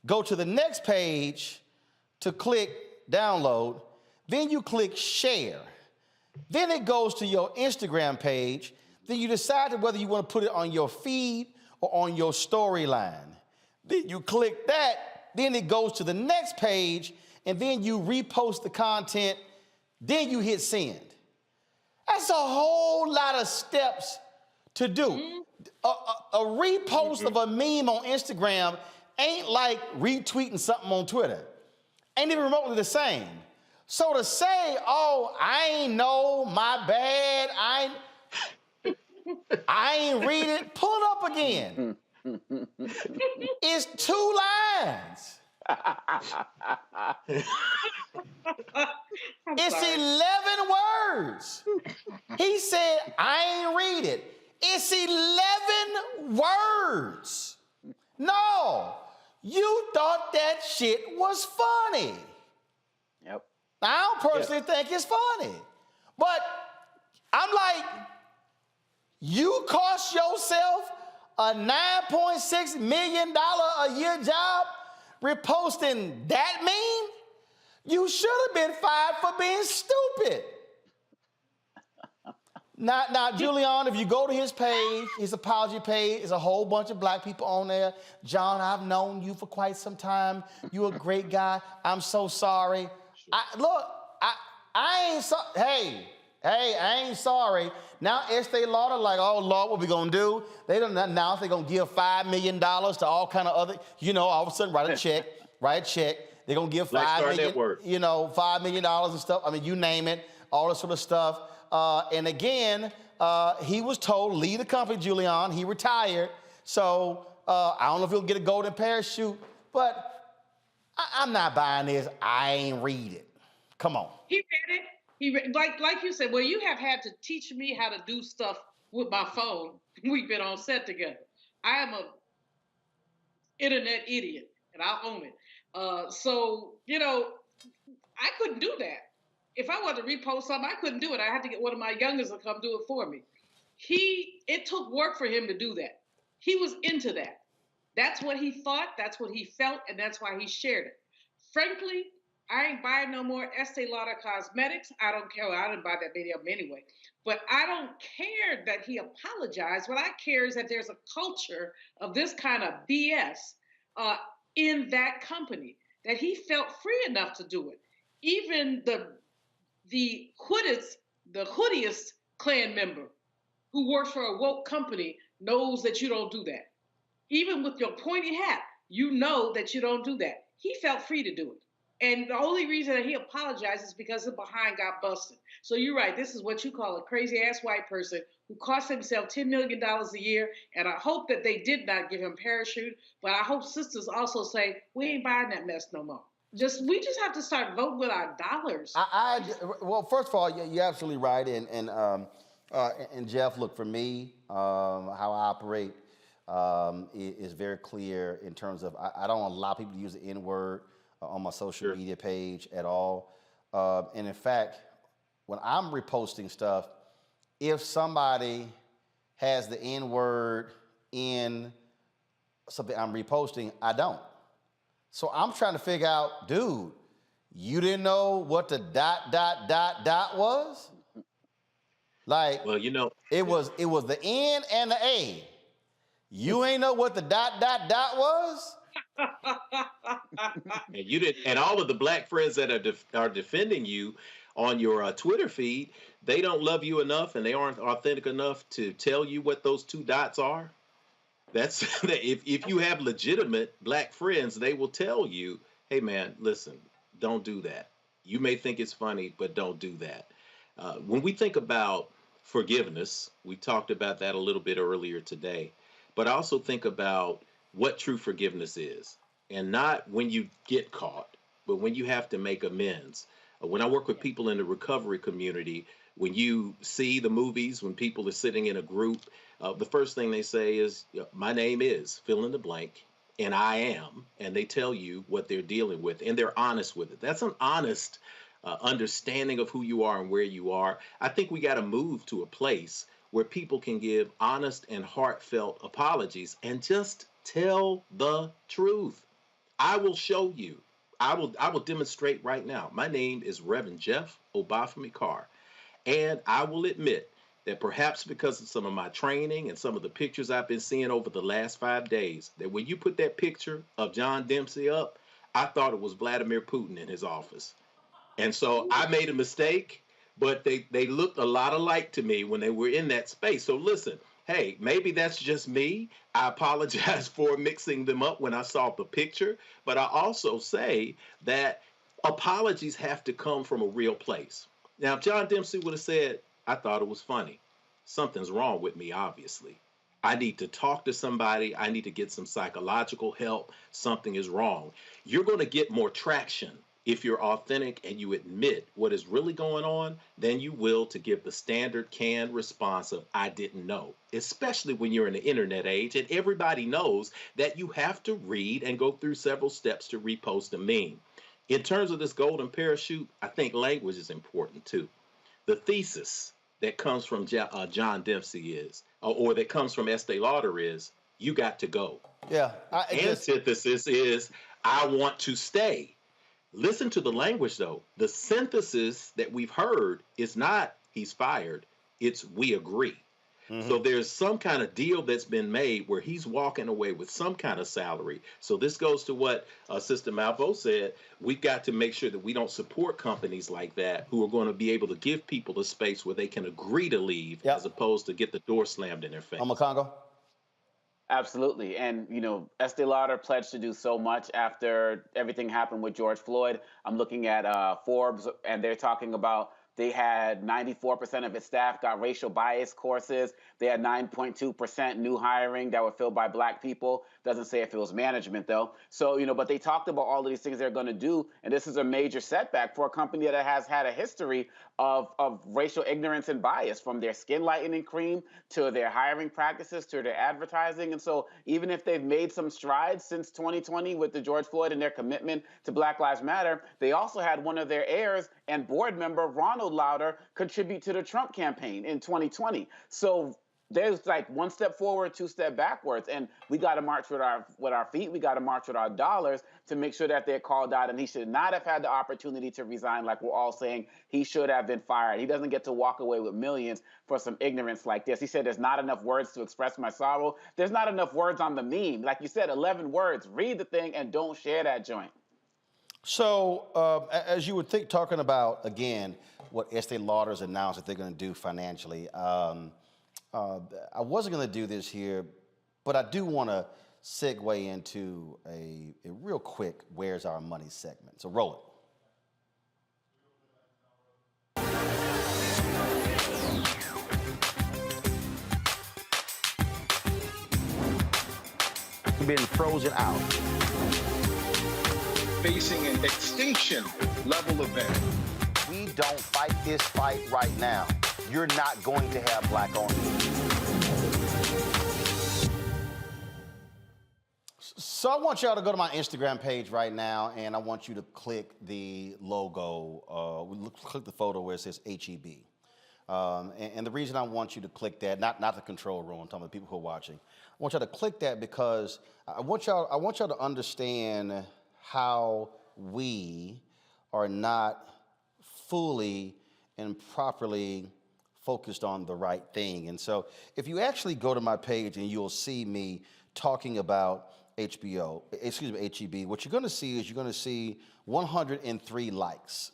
go to the next page to click download. Then you click share. Then it goes to your Instagram page. Then you decide whether you want to put it on your feed or on your storyline. Then you click that. Then it goes to the next page, and then you repost the content. Then you hit send. That's a whole lot of steps to do. A repost of a meme on Instagram ain't like retweeting something on Twitter. Ain't even remotely the same. So to say, oh, I ain't know, my bad, I ain't read it, pull it up again. It's 2 lines. It's 11 words. He said, I ain't read it. It's 11 words. No, you thought that shit was funny. Yep. I don't personally think it's funny. But I'm like, you cost yourself a $9.6 million a year job reposting that meme? You should have been fired for being stupid. Now, Julian, if you go to his page, his apology page, there's a whole bunch of black people on there. John, I've known you for quite some time. You're a great guy. I'm so sorry. I ain't sorry. Hey, I ain't sorry. Now Estee Lauder like, oh, Lord, what we gonna do? They don't announce they're gonna give $5 million to all kind of other, all of a sudden write a check. They're gonna give $5 million, $5 million and stuff. I mean, you name it, all this sort of stuff. And again, he was told, leave the company, Julian. He retired. So I don't know if he'll get a golden parachute, but I'm not buying this. I ain't read it. Come on. He read it. Like you said, well, you have had to teach me how to do stuff with my phone. We've been on set together. I am a internet idiot, and I own it. So, I couldn't do that. If I wanted to repost something, I couldn't do it. I had to get one of my youngest to come do it for me. It took work for him to do that. He was into that. That's what he thought, that's what he felt, and that's why he shared it. Frankly, I ain't buying no more Estee Lauder cosmetics. I don't care. I didn't buy that many of them anyway. But I don't care that he apologized. What I care is that there's a culture of this kind of BS in that company, that he felt free enough to do it. Even the hoodiest Klan member who works for a woke company knows that you don't do that. Even with your pointy hat, you know that you don't do that. He felt free to do it. And the only reason that he apologized is because the behind got busted. So you're right. This is what you call a crazy-ass white person who cost himself $10 million a year. And I hope that they did not give him parachute. But I hope sisters also say, we ain't buying that mess no more. We just have to start voting with our dollars. Well, first of all, you're absolutely right. And Jeff, look, for me, how I operate is very clear in terms of I don't allow people to use the N-word on my social media page at all. And in fact, when I'm reposting stuff, if somebody has the N-word in something I'm reposting, I don't. So I'm trying to figure out, dude, you didn't know what the ... was? Like, well, it was the N and the A. You ain't know what the ... was? And you didn't, and all of the black friends that are defending you on your Twitter feed, they don't love you enough and they aren't authentic enough to tell you what those 2 dots are. That's if you have legitimate black friends, they will tell you, hey man, listen, don't do that. You may think it's funny, but don't do that. When we think about forgiveness, we talked about that a little bit earlier today, but I also think about what true forgiveness is, and not when you get caught, but when you have to make amends. When I work with people in the recovery community, when you see the movies, when people are sitting in a group, the first thing they say is, my name is fill in the blank, and I am, and they tell you what they're dealing with, and they're honest with it. That's an honest understanding of who you are and where you are. I think we got to move to a place where people can give honest and heartfelt apologies and just tell the truth. I will show you. I will demonstrate right now. My name is Reverend Jeff Obafemi Carr, and I will admit that perhaps because of some of my training and some of the pictures I've been seeing over the last 5 days, that when you put that picture of John Dempsey up, I thought it was Vladimir Putin in his office. And so I made a mistake, but they looked a lot alike to me when they were in that space. So listen, hey, maybe that's just me. I apologize for mixing them up when I saw the picture, but I also say that apologies have to come from a real place. Now, if John Dempsey would have said, I thought it was funny, something's wrong with me, obviously. I need to talk to somebody. I need to get some psychological help. Something is wrong. You're going to get more traction if you're authentic and you admit what is really going on than you will to give the standard canned response of, I didn't know, especially when you're in the internet age and everybody knows that you have to read and go through several steps to repost a meme. In terms of this golden parachute, I think language is important too. The thesis that comes from John Dempsey is, or that comes from Estee Lauder is, you got to go. Yeah. Antithesis is, I want to stay. Listen to the language, though. The synthesis that we've heard is not he's fired. It's we agree. Mm-hmm. So there's some kind of deal that's been made where he's walking away with some kind of salary. So this goes to what Sister Malvo said. We've got to make sure that we don't support companies like that who are going to be able to give people a space where they can agree to leave as opposed to get the door slammed in their face. Congo. Absolutely. And, Estee Lauder pledged to do so much after everything happened with George Floyd. I'm looking at Forbes, and they're talking about they had 94% of its staff got racial bias courses. They had 9.2% new hiring that were filled by black people. Doesn't say if it was management, though. So, but they talked about all of these things they're going to do. And this is a major setback for a company that has had a history of racial ignorance and bias, from their skin lightening cream to their hiring practices to their advertising. And so even if they've made some strides since 2020 with the George Floyd and their commitment to Black Lives Matter, they also had one of their heirs and board member, Ronald Lauder, contribute to the Trump campaign in 2020. So there's like one step forward, two step backwards, and we got to march with our feet. We got to march with our dollars to make sure that they're called out. And he should not have had the opportunity to resign, like we're all saying. He should have been fired. He doesn't get to walk away with millions for some ignorance like this. He said, "There's not enough words to express my sorrow." There's not enough words on the meme. Like you said, 11 words. Read the thing and don't share that joint. So, as you would think, talking about again what Estee Lauder's announced that they're going to do financially. I wasn't going to do this here, but I do want to segue into a real quick Where's Our Money segment. So roll it. Been frozen out. Facing an extinction level event. We don't fight this fight right now, you're not going to have black owners. So I want y'all to go to my Instagram page right now, and I want you to click the logo, click the photo where it says HEB. And the reason I want you to click that, not the control room, I'm talking about the people who are watching. I want y'all to click that because I want y'all to understand how we are not fully and properly focused on the right thing. And so if you actually go to my page and you'll see me talking about HEB, what you're going to see is you're going to see 103 likes.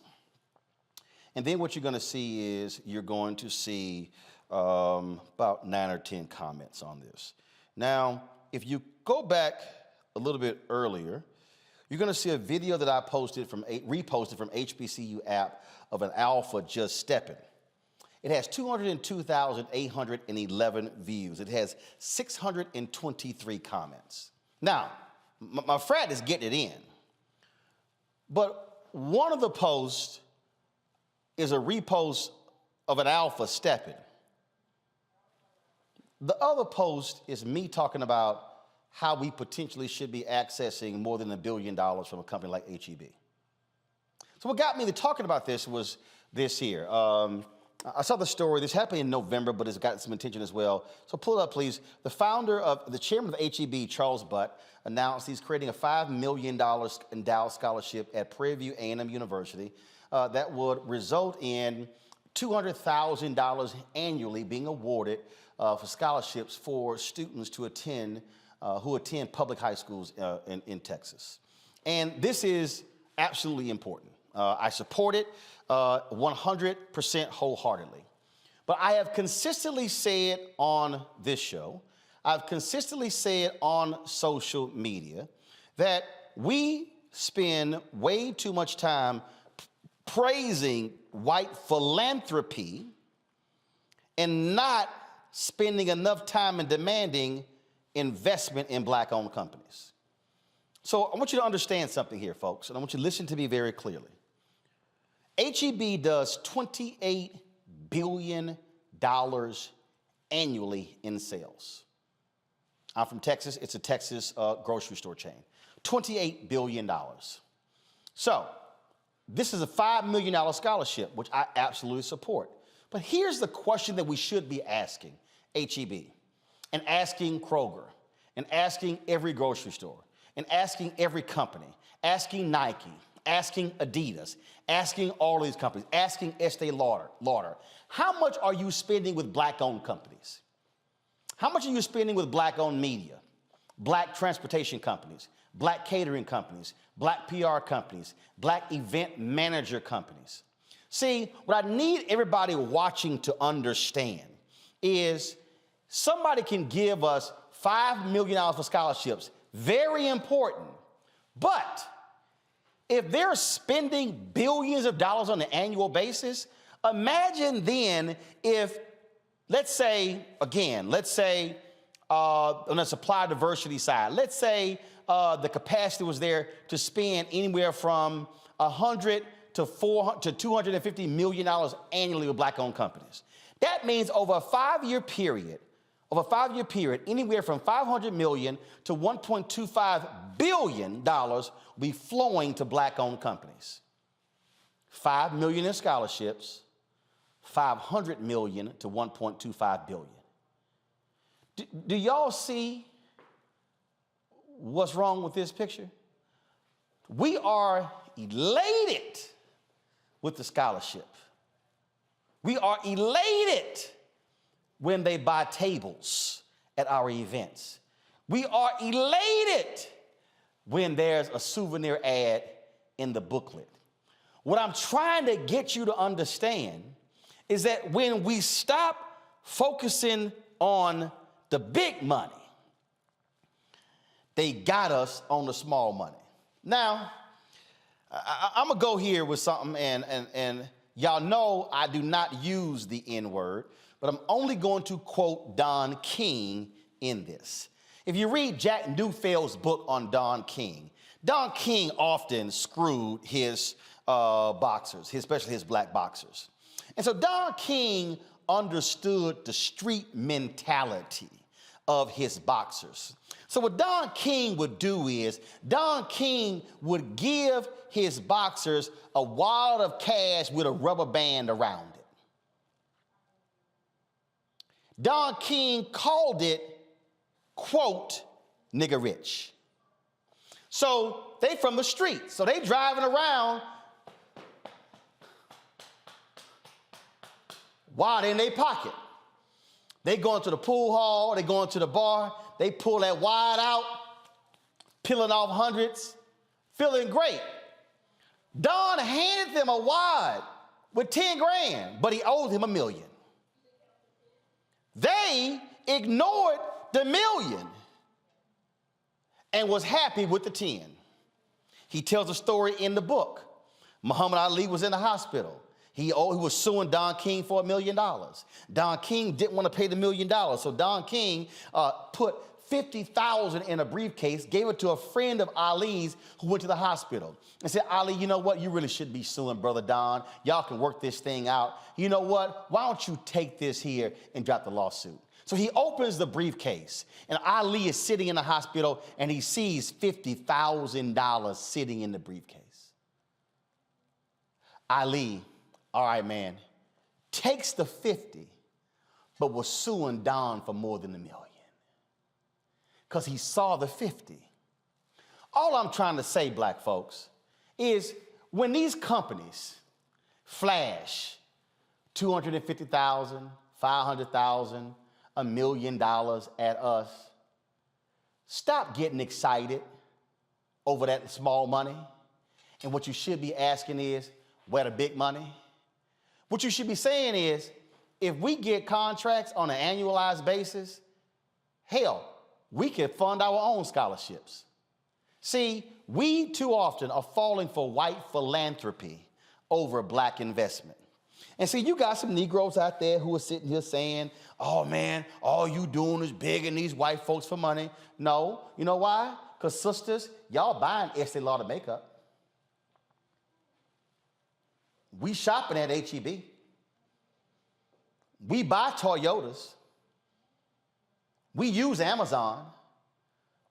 And then what you're going to see is you're going to see about 9 or 10 comments on this. Now, if you go back a little bit earlier, you're going to see a video that I reposted from HBCU app of an alpha just stepping. It has 202,811 views. It has 623 comments. Now, my frat is getting it in, but one of the posts is a repost of an alpha stepping. The other post is me talking about how we potentially should be accessing more than $1 billion from a company like HEB. So what got me to talking about this was this here. I saw the story. This happened in November, but it's gotten some attention as well. So pull it up, please. The chairman of HEB, Charles Butt, announced he's creating a $5 million endowed scholarship at Prairie View A&M University that would result in $200,000 annually being awarded for scholarships for students to attend who attend public high schools in Texas. And this is absolutely important. I support it 100% wholeheartedly. But I have consistently said on this show, I've consistently said on social media that we spend way too much time praising white philanthropy and not spending enough time and demanding investment in black-owned companies. So I want you to understand something here, folks, and I want you to listen to me very clearly. HEB does $28 billion annually in sales. I'm from Texas. It's a Texas grocery store chain. $28 billion. So this is a $5 million scholarship, which I absolutely support. But here's the question that we should be asking HEB and asking Kroger and asking every grocery store and asking every company, asking Nike, asking Adidas, asking all of these companies, asking Estee Lauder. How much are you spending with black-owned companies? How much are you spending with black-owned media, black transportation companies, black catering companies, black PR companies, black event manager companies? See, what I need everybody watching to understand is somebody can give us $5 million for scholarships, very important, but if they're spending billions of dollars on an annual basis, imagine then if, let's say on the supply diversity side, let's say the capacity was there to spend anywhere from $100 to $250 million annually with black-owned companies. That means over a five-year period, anywhere from $500 million to $1.25 billion will be flowing to black-owned companies. $5 million in scholarships, $500 million to $1.25 billion. Do y'all see what's wrong with this picture? We are elated with the scholarship. We are elated when they buy tables at our events. We are elated when there's a souvenir ad in the booklet. What I'm trying to get you to understand is that when we stop focusing on the big money, they got us on the small money. Now, I'm gonna go here with something, and y'all know I do not use the N-word, but I'm only going to quote Don King in this. If you read Jack Newfield's book on Don King often screwed his boxers, especially his black boxers. And so Don King understood the street mentality of his boxers. So what Don King would do is, Don King would give his boxers a wad of cash with a rubber band around it. Don King called it, quote, nigga rich. So they from the streets, so they driving around wad in their pocket. They go into the pool hall, they go into the bar, they pull that wad out, peeling off hundreds, feeling great. Don handed them a wad with 10 grand, but he owed him $1 million. They ignored the $1 million and was happy with the 10. He tells a story in the book. Muhammad Ali was in the hospital. He was suing Don King for $1 million. Don King didn't want to pay the $1 million, so Don King put $50,000 in a briefcase, gave it to a friend of Ali's who went to the hospital and said, Ali, you know what? You really should be suing Brother Don. Y'all can work this thing out. You know what? Why don't you take this here and drop the lawsuit? So he opens the briefcase, and Ali is sitting in the hospital, and he sees $50,000 sitting in the briefcase. Ali, all right, man, takes the 50, but was suing Don for more than $1 million because he saw the 50. All I'm trying to say, black folks, is when these companies flash $250,000, $500,000, $1 million at us, stop getting excited over that small money. And what you should be asking is, where the big money? What you should be saying is, if we get contracts on an annualized basis, hell, we can fund our own scholarships. See, we too often are falling for white philanthropy over black investment. And see, you got some Negroes out there who are sitting here saying, oh man, all you doing is begging these white folks for money. No, you know why? Because sisters, y'all buying Estee Lauder makeup. We shopping at H-E-B. We buy Toyotas. We use Amazon.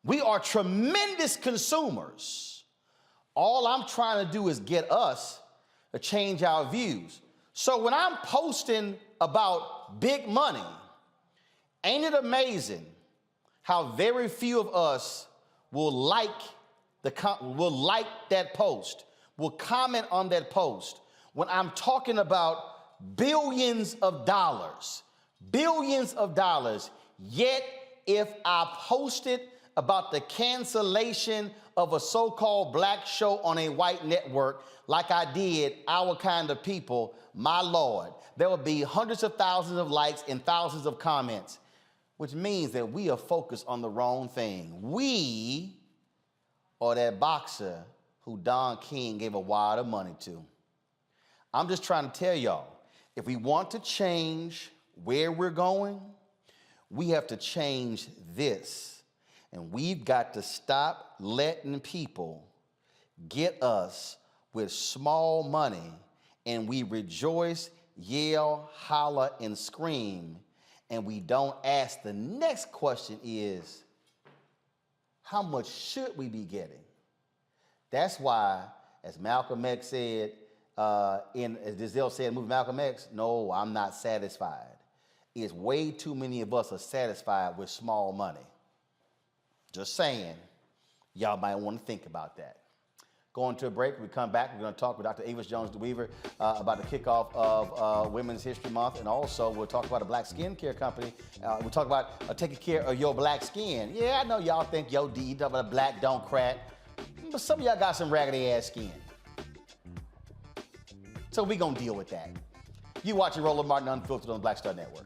We are tremendous consumers. All I'm trying to do is get us to change our views. So when I'm posting about big money, ain't it amazing how very few of us will like that post, will comment on that post when I'm talking about billions of dollars, yet if I posted about the cancellation of a so-called black show on a white network like I did Our Kind of People, my Lord, there will be hundreds of thousands of likes and thousands of comments, which means that we are focused on the wrong thing. We are that boxer who Don King gave a wad of money to. I'm just trying to tell y'all, if we want to change where we're going, we have to change this. And we've got to stop letting people get us with small money and we rejoice, yell, holler, and scream, and we don't ask the next question is, how much should we be getting? That's why, as Malcolm X said, as Giselle said in the movie Malcolm X, no, I'm not satisfied. It's way too many of us are satisfied with small money. Just saying, y'all might want to think about that. Going to a break, we come back, we're going to talk with Dr. Avis Jones-DeWeaver about the kickoff of Women's History Month, and also we'll talk about a black skincare company. We'll talk about taking care of your black skin. Yeah, I know y'all think yo D, talk about black don't crack, but some of y'all got some raggedy ass skin. So we're going to deal with that. You watching Roland Martin Unfiltered on the Black Star Network.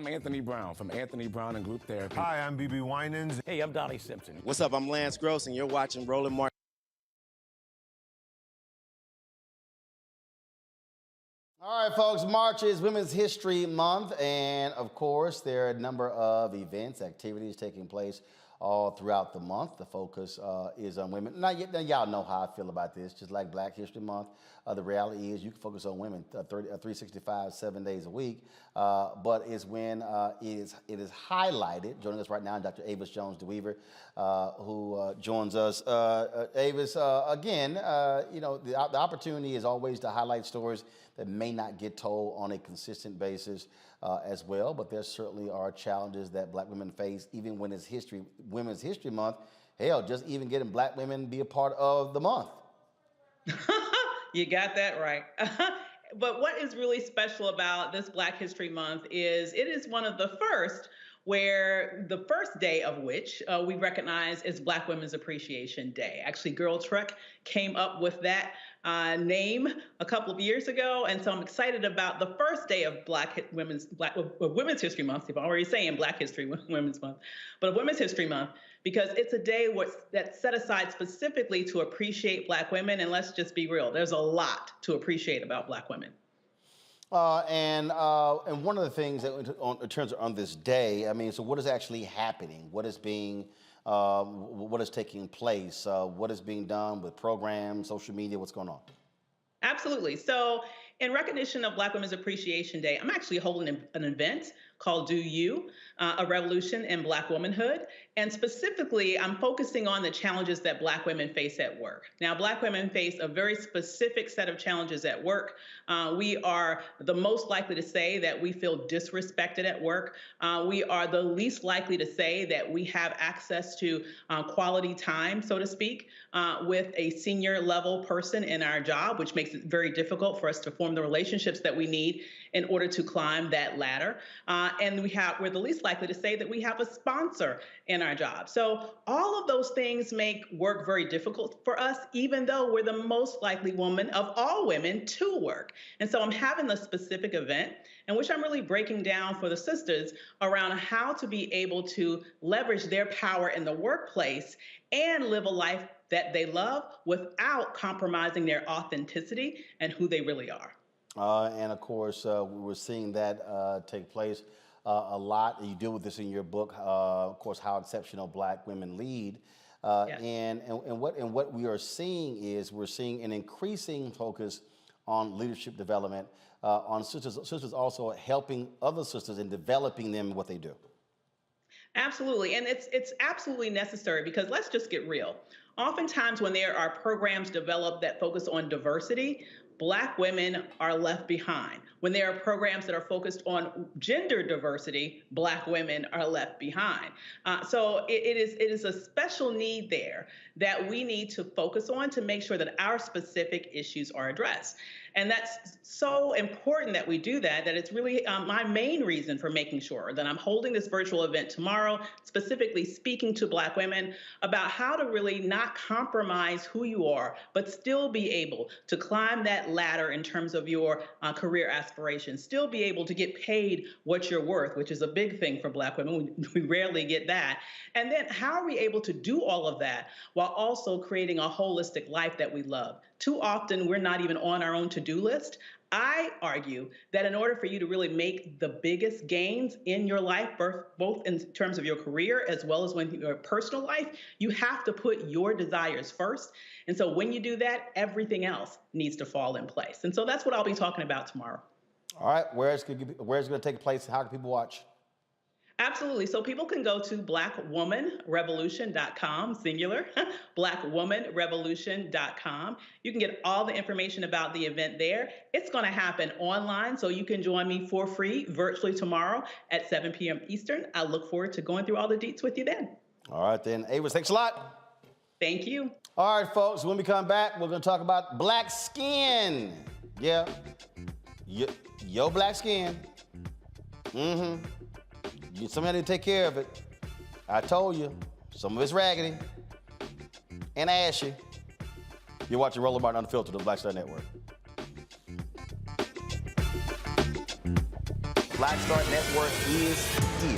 I'm Anthony Brown from Anthony Brown and Group Therapy. Hi, I'm BB Winans. Hey, I'm Donnie Simpson. What's up? I'm Lance Gross, and you're watching Roland Martin. All right, folks, March is Women's History Month, and of course, there are a number of events, activities taking place all throughout the month. The focus is on women. Now, y'all know how I feel about this. Just like Black History Month, the reality is you can focus on women 365, 7 days a week, but it's when it is highlighted. Joining us right now, Dr. Avis Jones-DeWeaver, who joins us. Avis, again, the opportunity is always to highlight stories that may not get told on a consistent basis as well, but there certainly are challenges that Black women face, even when it's Women's History Month. Hell, just even getting Black women be a part of the month. You got that right. But what is really special about this Black History Month is it is one of the first where the first day of which we recognize is Black Women's Appreciation Day. Actually, Girl Truck came up with that name a couple of years ago, and so I'm excited about the first day of Women's History Month. I'm already saying Black History Women's Month, but of Women's History Month, because it's a day that's set aside specifically to appreciate Black women, and let's just be real, there's a lot to appreciate about Black women. And one of the things that in terms of on this day, I mean, so what is actually happening? What is being, what is taking place? What is being done with programs, social media? What's going on? Absolutely. So in recognition of Black Women's Appreciation Day, I'm actually holding an event called Do You, a Revolution in Black Womanhood. And specifically, I'm focusing on the challenges that Black women face at work. Now, Black women face a very specific set of challenges at work. We are the most likely to say that we feel disrespected at work. We are the least likely to say that we have access to quality time, so to speak, with a senior level person in our job, which makes it very difficult for us to form the relationships that we need in order to climb that ladder. And we're the least likely to say that we have a sponsor in our job. So all of those things make work very difficult for us, even though we're the most likely woman of all women to work. And so I'm having a specific event in which I'm really breaking down for the sisters around how to be able to leverage their power in the workplace and live a life that they love without compromising their authenticity and who they really are. And of course, we're seeing that take place a lot. You deal with this in your book, of course, How Exceptional Black Women Lead. Yes. And what we are seeing is we're seeing an increasing focus on leadership development, on sisters also helping other sisters and developing them in what they do. Absolutely. And it's absolutely necessary, because let's just get real. Oftentimes when there are programs developed that focus on diversity, Black women are left behind. When there are programs that are focused on gender diversity, Black women are left behind. So it is a special need there that we need to focus on to make sure that our specific issues are addressed. And that's so important that we do that it's really my main reason for making sure that I'm holding this virtual event tomorrow, specifically speaking to Black women about how to really not compromise who you are, but still be able to climb that ladder in terms of your career aspirations, still be able to get paid what you're worth, which is a big thing for Black women. We rarely get that. And then how are we able to do all of that while also creating a holistic life that we love? Too often, we're not even on our own to-do list. I argue that in order for you to really make the biggest gains in your life, both in terms of your career as well as when your personal life, you have to put your desires first. And so when you do that, everything else needs to fall in place. And so that's what I'll be talking about tomorrow. All right, where's it going to take place? How can people watch? Absolutely. So people can go to blackwomanrevolution.com, singular, blackwomanrevolution.com. You can get all the information about the event there. It's going to happen online, so you can join me for free virtually tomorrow at 7 p.m. Eastern. I look forward to going through all the deets with you then. All right, then. Avis, thanks a lot. Thank you. All right, folks, when we come back, we're going to talk about black skin. Yeah. Your black skin. Mm-hmm. Somebody to take care of it. I told you, some of it's raggedy and ashy. You're watching Roland Martin Unfiltered on the Black Star Network. Black Star Network is here.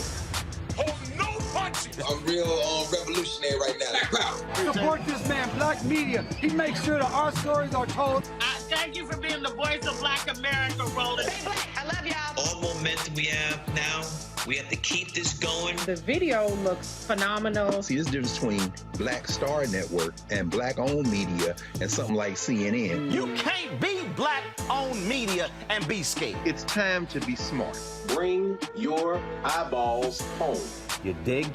I'm real revolutionary right now. Support this man, Black Media. He makes sure that our stories are told. Thank you for being the voice of Black America, Roland. Stay black. I love y'all. All momentum we have now, we have to keep this going. The video looks phenomenal. See, this difference between Black Star Network and Black-owned media and something like CNN. You can't be Black-owned media and be scared. It's time to be smart. Bring your eyeballs home. You dig?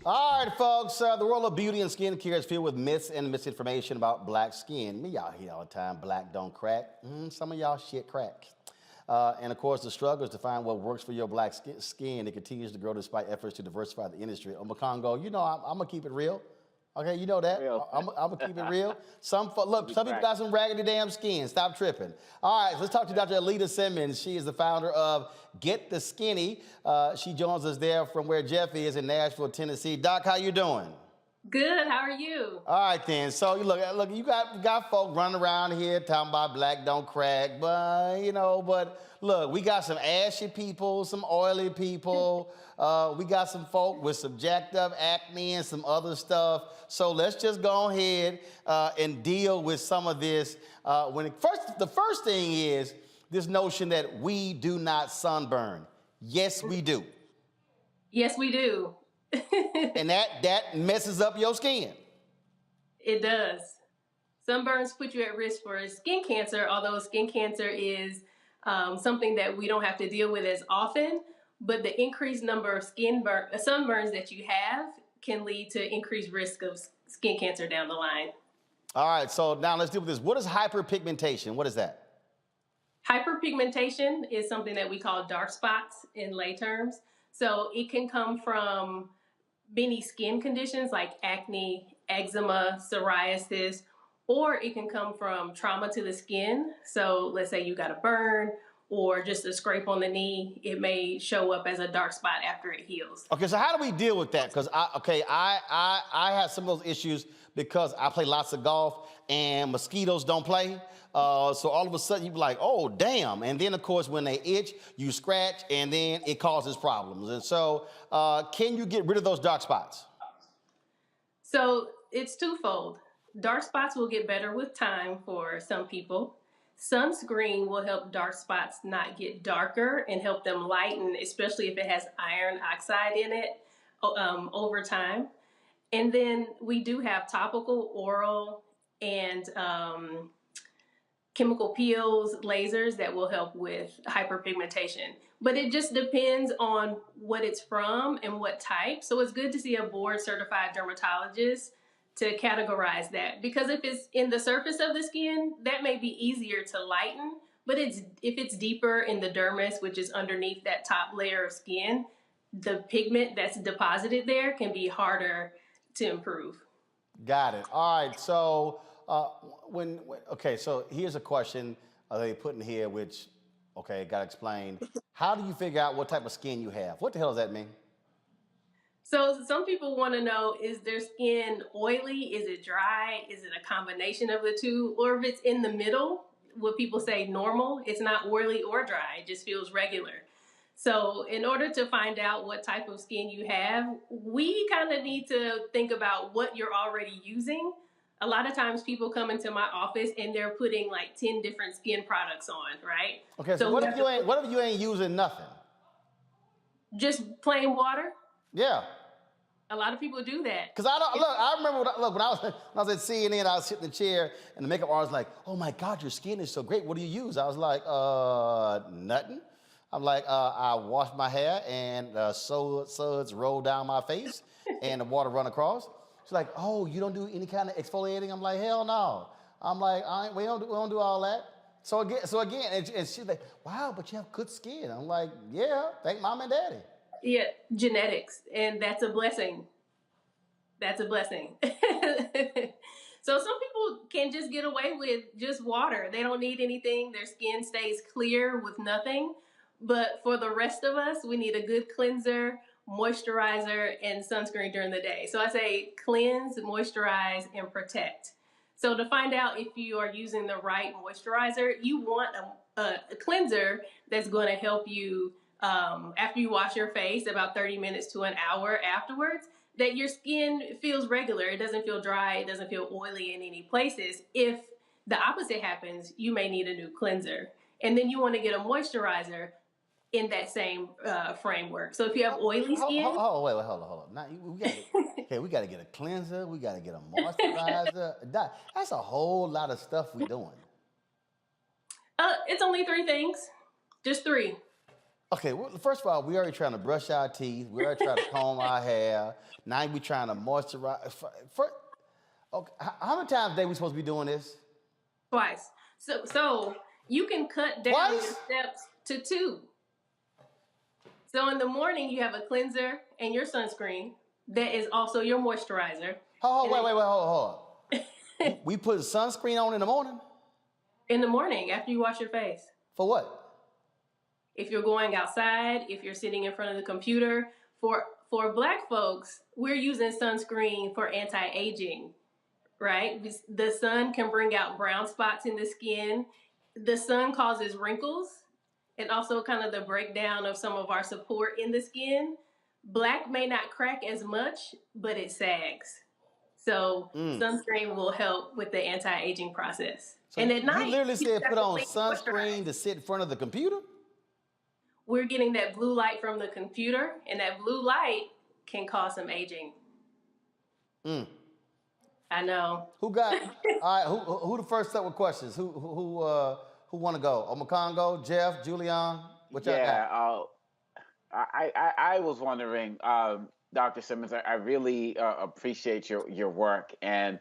All right, folks, the world of beauty and skincare is filled with myths and misinformation about black skin. Me, y'all hear all the time, black don't crack. Some of y'all shit crack. And of course, the struggle is to find what works for your black skin. It continues to grow despite efforts to diversify the industry. Omakongo, you know, I'm gonna keep it real. Okay, you know that. I'm gonna keep it real. Some people got some raggedy damn skin. Stop tripping. All right, let's talk to Dr. Alita Simmons. She is the founder of Get the Skinny. She joins us there from where Jeff is in Nashville, Tennessee. Doc, how you doing? Good. How are you? All right then. So look, you got folk running around here talking about black don't crack, but look, we got some ashy people, some oily people. We got some folk with some jacked up acne and some other stuff. So let's just go ahead and deal with some of this. The first thing is this notion that we do not sunburn. Yes, we do. Yes, we do. And that messes up your skin. It does. Sunburns put you at risk for skin cancer, although skin cancer is something that we don't have to deal with as often. But the increased number of sunburns that you have can lead to increased risk of skin cancer down the line. All right, so now let's deal with this. What is hyperpigmentation? What is that? Hyperpigmentation is something that we call dark spots in lay terms. So it can come from many skin conditions like acne, eczema, psoriasis, or it can come from trauma to the skin. So let's say you got a burn or just a scrape on the knee. It may show up as a dark spot after it heals. Okay, so how do we deal with that? Because I have some of those issues because I play lots of golf and mosquitoes don't play. So all of a sudden you be like, oh, damn. And then, of course, when they itch, you scratch, and then it causes problems. And so can you get rid of those dark spots? So it's twofold. Dark spots will get better with time for some people. Sunscreen will help dark spots not get darker and help them lighten, especially if it has iron oxide in it over time. And then we do have topical, oral, and chemical peels, lasers that will help with hyperpigmentation. But it just depends on what it's from and what type. So it's good to see a board-certified dermatologist to categorize that. Because if it's in the surface of the skin, that may be easier to lighten. But if it's deeper in the dermis, which is underneath that top layer of skin, the pigment that's deposited there can be harder to improve. Got it. All right, so so here's a question they put in here, which, got to explain. How do you figure out what type of skin you have? What the hell does that mean? So some people want to know, is their skin oily? Is it dry? Is it a combination of the two? Or if it's in the middle, what people say normal, it's not oily or dry, it just feels regular. So in order to find out what type of skin you have, we kind of need to think about what you're already using. A lot of times people come into my office and they're putting like 10 different skin products on, right? Okay, so what if you ain't using nothing? Just plain water? Yeah. A lot of people do that. Because I remember when I was at CNN, I was sitting in the chair and the makeup artist was like, oh my God, your skin is so great. What do you use? I was like, nothing. I'm like, I wash my hair and suds roll down my face and the water run across. She's like, oh, you don't do any kind of exfoliating? I'm like, hell no. I'm like, we don't do all that. So again, and she's like, wow, but you have good skin. I'm like, yeah, thank mom and daddy. Yeah, genetics, and that's a blessing. That's a blessing. So some people can just get away with just water. They don't need anything. Their skin stays clear with nothing. But for the rest of us, we need a good cleanser, moisturizer, and sunscreen during the day. So I say cleanse, moisturize, and protect. So to find out if you are using the right moisturizer, you want a cleanser that's going to help you after you wash your face, about 30 minutes to an hour afterwards, that your skin feels regular. It doesn't feel dry. It doesn't feel oily in any places. If the opposite happens, you may need a new cleanser. And then you want to get a moisturizer in that same framework. So if you have oily skin... Hold on. Now, we got to get a cleanser. We got to get a moisturizer. That's a whole lot of stuff we're doing. It's only 3 things. Just 3. Okay, well, first of all, we already trying to brush our teeth. We already trying to comb our hair. Now we trying to moisturize. Okay, how many times a day we supposed to be doing this? Twice. So you can cut down your steps to 2. So in the morning, you have a cleanser and your sunscreen. That is also your moisturizer. Hold on. We put sunscreen on in the morning? In the morning, after you wash your face. For what? If you're going outside, if you're sitting in front of the computer. For Black folks, we're using sunscreen for anti-aging, right? The sun can bring out brown spots in the skin. The sun causes wrinkles and also kind of the breakdown of some of our support in the skin. Black may not crack as much, but it sags. So sunscreen will help with the anti-aging process. So and at night, you literally said put on sunscreen to sit in front of the computer? We're getting that blue light from the computer, and that blue light can cause some aging. I know. Who got? All right. Who the first up with questions? Who want to go? Omakongo, Jeff, Julian. What y'all got? I was wondering, Dr. Simmons. I really appreciate your work, and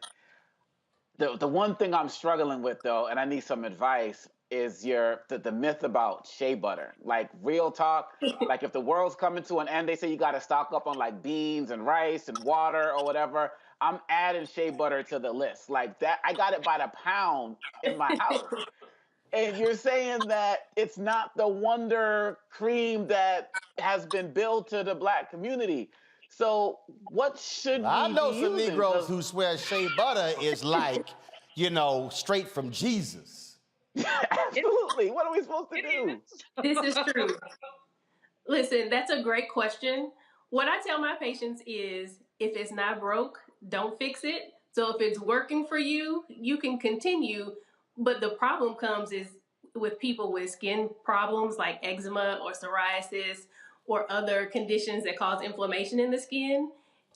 the one thing I'm struggling with though, and I need some advice, is the myth about shea butter. Like, real talk, like if the world's coming to an end, they say you got to stock up on like beans and rice and water or whatever. I'm adding shea butter to the list. Like that, I got it by the pound in my house. And you're saying that it's not the wonder cream that has been billed to the Black community. So what should we be using? I know some Negroes who swear shea butter is like, straight from Jesus. Absolutely. What are we supposed to do? This is true. Listen, that's a great question. What I tell my patients is, if it's not broke, don't fix it. So if it's working for you, you can continue. But the problem comes is with people with skin problems like eczema or psoriasis or other conditions that cause inflammation in the skin,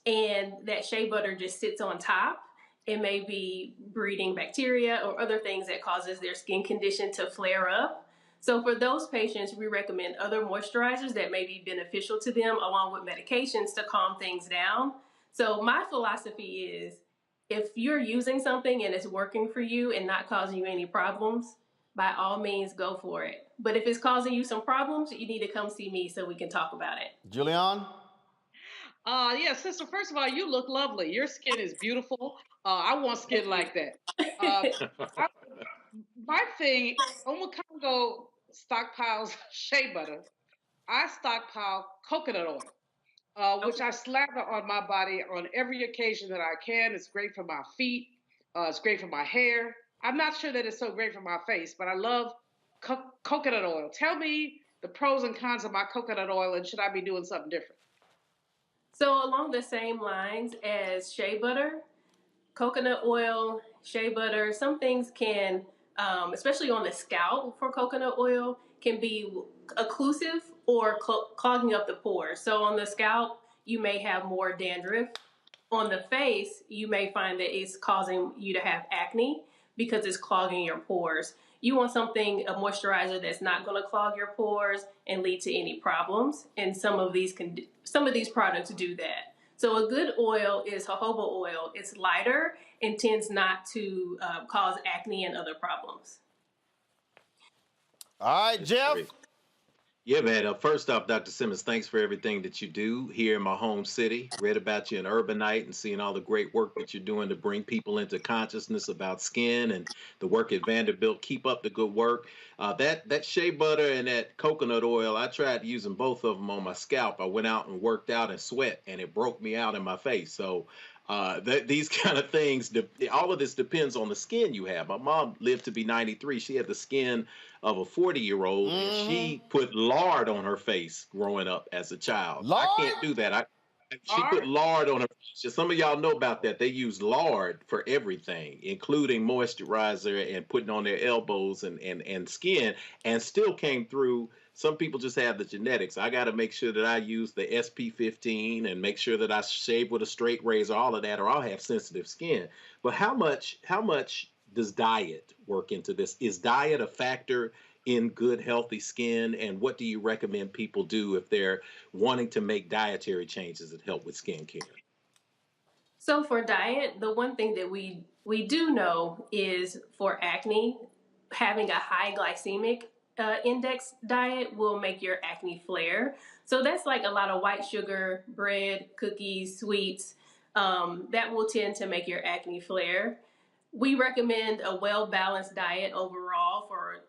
and that shea butter just sits on top. It may be breeding bacteria or other things that causes their skin condition to flare up. So for those patients, we recommend other moisturizers that may be beneficial to them, along with medications to calm things down. So my philosophy is, if you're using something and it's working for you and not causing you any problems, by all means, go for it. But if it's causing you some problems, you need to come see me so we can talk about it. Julian? Yeah, sister, first of all, you look lovely. Your skin is beautiful. I want skin like that. My thing, Omakongo stockpiles shea butter. I stockpile coconut oil, which I slather on my body on every occasion that I can. It's great for my feet. It's great for my hair. I'm not sure that it's so great for my face, but I love coconut oil. Tell me the pros and cons of my coconut oil, and should I be doing something different? So along the same lines as shea butter, coconut oil, shea butter, some things can, especially on the scalp for coconut oil, can be occlusive or clogging up the pores. So on the scalp, you may have more dandruff. On the face, you may find that it's causing you to have acne because it's clogging your pores. You want something, a moisturizer that's not going to clog your pores and lead to any problems. And some of these products do that. So a good oil is jojoba oil. It's lighter and tends not to cause acne and other problems. All right, Jeff. Yeah, man. First off, Dr. Simmons, thanks for everything that you do here in my home city. Read about you in Urbanite and seeing all the great work that you're doing to bring people into consciousness about skin and the work at Vanderbilt. Keep up the good work. That shea butter and that coconut oil, I tried using both of them on my scalp. I went out and worked out and sweat, and it broke me out in my face. So these kind of things, all of this depends on the skin you have. My mom lived to be 93. She had the skin of a 40-year-old, and she put lard on her face growing up as a child. Lard? I can't do that. She put lard on her face. Some of y'all know about that. They use lard for everything, including moisturizer and putting on their elbows and skin, and still came through. Some people just have the genetics. I got to make sure that I use the SP15 and make sure that I shave with a straight razor, all of that, or I'll have sensitive skin. But how much does diet work into this? Is diet a factor in good, healthy skin? And what do you recommend people do if they're wanting to make dietary changes that help with skin care? So for diet, the one thing that we do know is for acne, having a high glycemic index diet will make your acne flare. So that's like a lot of white sugar, bread, cookies, sweets. That will tend to make your acne flare. We recommend a well-balanced diet overall for,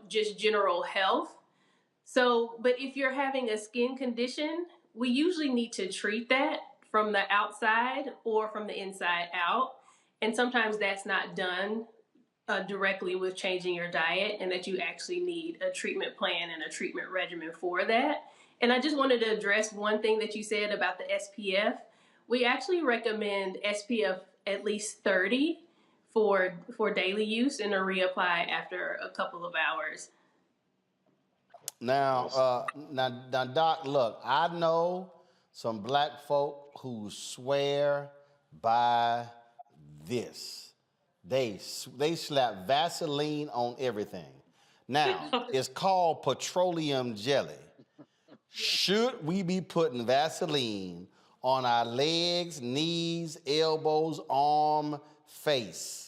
just general health. So, but if you're having a skin condition, we usually need to treat that from the outside or from the inside out. And sometimes that's not done directly with changing your diet, and that you actually need a treatment plan and a treatment regimen for that. And I just wanted to address one thing that you said about the SPF. We actually recommend SPF at least 30 for daily use and to reapply after a couple of hours. Now, Doc, look, I know some black folk who swear by this. They slap Vaseline on everything. Now, it's called petroleum jelly. Should we be putting Vaseline on our legs, knees, elbows, arm, face?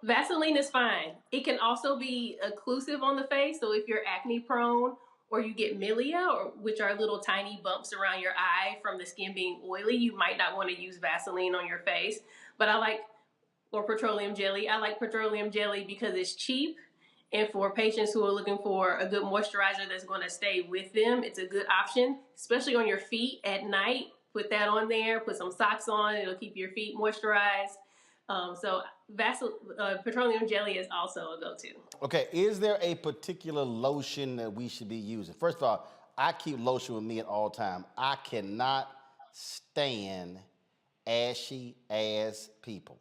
Vaseline is fine. It can also be occlusive on the face. So if you're acne prone or you get milia, which are little tiny bumps around your eye from the skin being oily, you might not want to use Vaseline on your face. But or petroleum jelly. I like petroleum jelly because it's cheap. And for patients who are looking for a good moisturizer that's going to stay with them, it's a good option, especially on your feet at night. Put that on there, put some socks on, it'll keep your feet moisturized. So petroleum jelly is also a go-to. Okay, is there a particular lotion that we should be using? First of all, I keep lotion with me at all time. I cannot stand ashy ass people.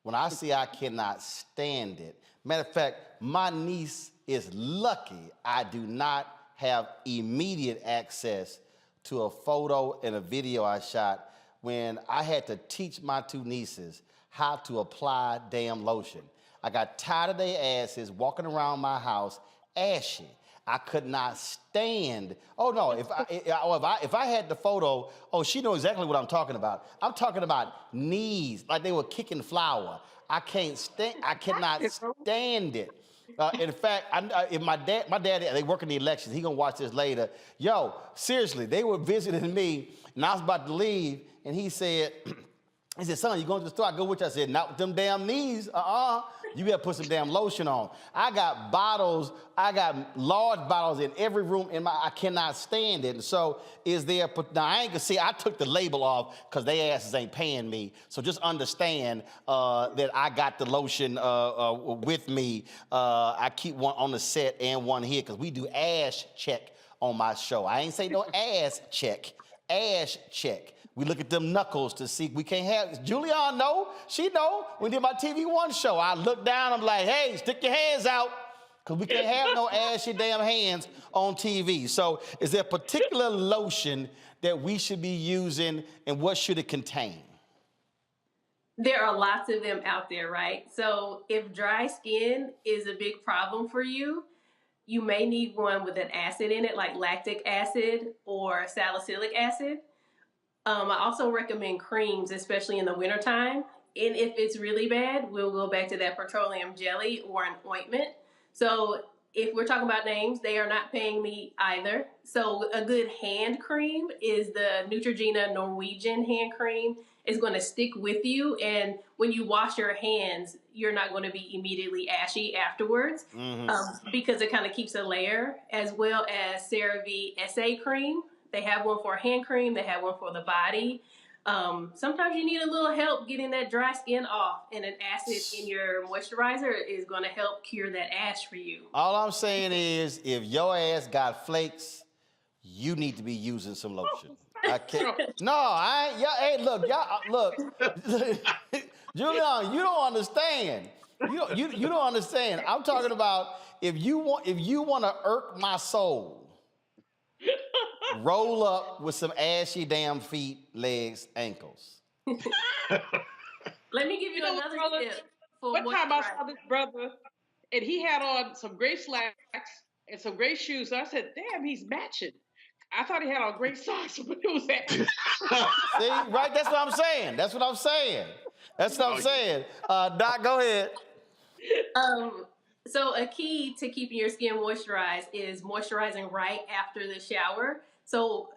When I say I cannot stand it, matter of fact, my niece is lucky I do not have immediate access to a photo and a video I shot when I had to teach my two nieces how to apply damn lotion. I got tired of their asses walking around my house ashy. I could not stand. Oh no! If I had the photo, she knows exactly what I'm talking about. I'm talking about knees like they were kicking flour. I can't stand. I cannot stand it. In fact, if my dad, they work in the elections. He gonna watch this later. Yo, seriously, they were visiting me, and I was about to leave, and he said, son, you going to the store? I go with you. I said, not with them damn knees. You better put some damn lotion on. I got large bottles in every room I cannot stand it. And so now I ain't gonna see, I took the label off because they asses ain't paying me. So just understand that I got the lotion with me. I keep one on the set and one here because we do ass check on my show. I ain't say no ass check, ass check. We look at them knuckles to see we can't have. Julianne know, she know. When we did my TV One show, I look down, I'm like, hey, stick your hands out, because we can't have no ashy damn hands on TV. So is there a particular lotion that we should be using, and what should it contain? There are lots of them out there, right? So if dry skin is a big problem for you, you may need one with an acid in it, like lactic acid or salicylic acid. I also recommend creams, especially in the wintertime. And if it's really bad, we'll go back to that petroleum jelly or an ointment. So if we're talking about names, they are not paying me either. So a good hand cream is the Neutrogena Norwegian hand cream. It's going to stick with you, and when you wash your hands, you're not going to be immediately ashy afterwards because it kind of keeps a layer, as well as CeraVe SA cream. They have one for hand cream. They have one for the body. Sometimes you need a little help getting that dry skin off, and an acid in your moisturizer is going to help cure that ash for you. All I'm saying is, if your ass got flakes, you need to be using some lotion. I can't. No, I ain't. Hey, look, Julian, you don't understand. You don't understand. I'm talking about if you want to irk my soul, roll up with some ashy damn feet, legs, ankles. Let me give you another tip. One time I saw this brother, and he had on some gray slacks and some gray shoes. So I said, "Damn, he's matching." I thought he had on gray socks, but it was that. See, right? That's what I'm saying. That's what I'm saying. Doc, go ahead. So a key to keeping your skin moisturized is moisturizing right after the shower. So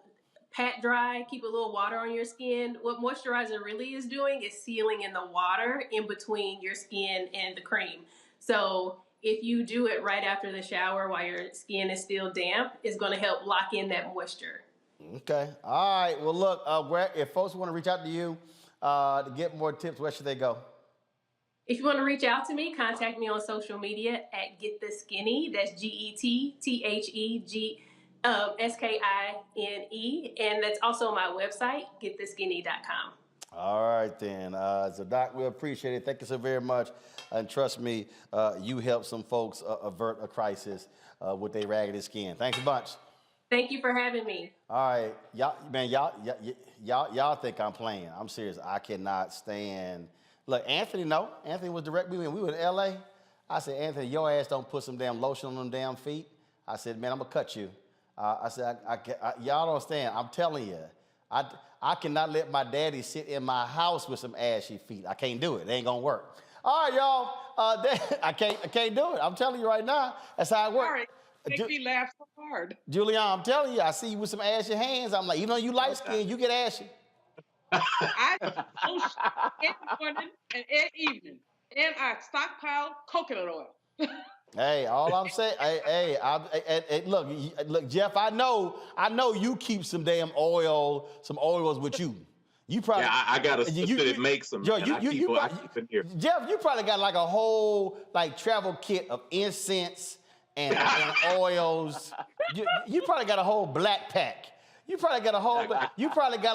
pat dry, keep a little water on your skin. What moisturizer really is doing is sealing in the water in between your skin and the cream. So if you do it right after the shower while your skin is still damp, it's going to help lock in that moisture. Okay. All right. Well, look, if folks want to reach out to you to get more tips, where should they go? If you want to reach out to me, contact me on social media at Get the Skinny. That's GETTHESKINE. And that's also my website, gettheskinny.com. All right, then. So, Doc, we appreciate it. Thank you so very much. And trust me, you helped some folks avert a crisis with their raggedy skin. Thanks a bunch. Thank you for having me. All right. Y'all think I'm playing. I'm serious. I cannot stand. Look, Anthony was direct. We were in L.A. I said, Anthony, your ass don't put some damn lotion on them damn feet. I said, man, I'm going to cut you. I said, y'all don't understand. I'm telling you. I cannot let my daddy sit in my house with some ashy feet. I can't do it. It ain't going to work. All right, y'all. I can't do it. I'm telling you right now. That's how it works. Sorry. Make me laugh so hard. Julian, I'm telling you, I see you with some ashy hands. I'm like, even though you light skin, you get ashy. I lotion in the morning and evening, and I stockpile coconut oil. Hey, all I'm saying, look, Jeff, I know you keep some damn oils with you. You probably I got a sister that makes them. I keep them here. Jeff, you probably got like a whole travel kit of incense and oils. You probably got a whole black pack. You probably got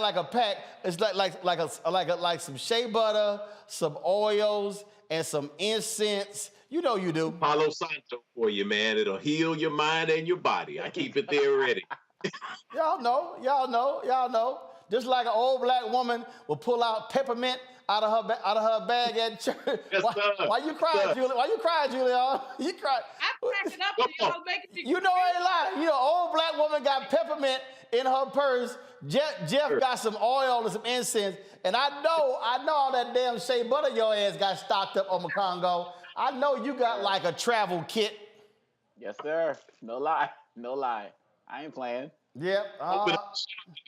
like a pack. It's like some shea butter, some oils, and some incense. You know you do. Palo Santo for you, man. It'll heal your mind and your body. I keep it there ready. Y'all know. Just like an old black woman will pull out peppermint out of her bag at church. Yes, why you crying, Julie? Why you crying, Julian? You cry. I'm cracking up and y'all making me. You know I ain't lying. You know, old black woman got peppermint in her purse. Jeff got some oil and some incense, and I know all that damn shea butter your ass got stocked up on my Congo. I know you got like a travel kit. Yes, sir. No lie. I ain't playing. Yep. Open up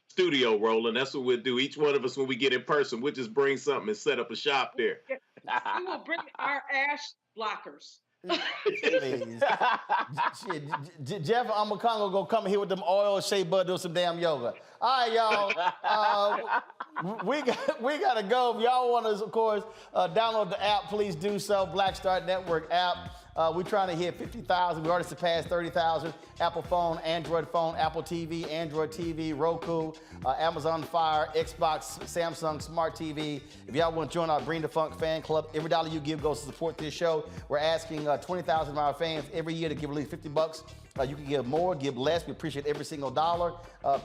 studio, Roland. That's what we'll do. Each one of us, when we get in person, we'll just bring something and set up a shop there. We will bring our ash blockers. Please. Jeff Amakongo gonna come here with them oil, shea butter, do some damn yoga. All right, y'all. We gotta go. If y'all want to, of course, download the app, please do so. Black Star Network app. We're trying to hit 50,000. We already surpassed 30,000. Apple phone, Android phone, Apple TV, Android TV, Roku, Amazon Fire, Xbox, Samsung Smart TV. If y'all want to join our Bring the Funk fan club, every dollar you give goes to support this show. We're asking 20,000 of our fans every year to give at least $50. You can give more, give less. We appreciate every single dollar.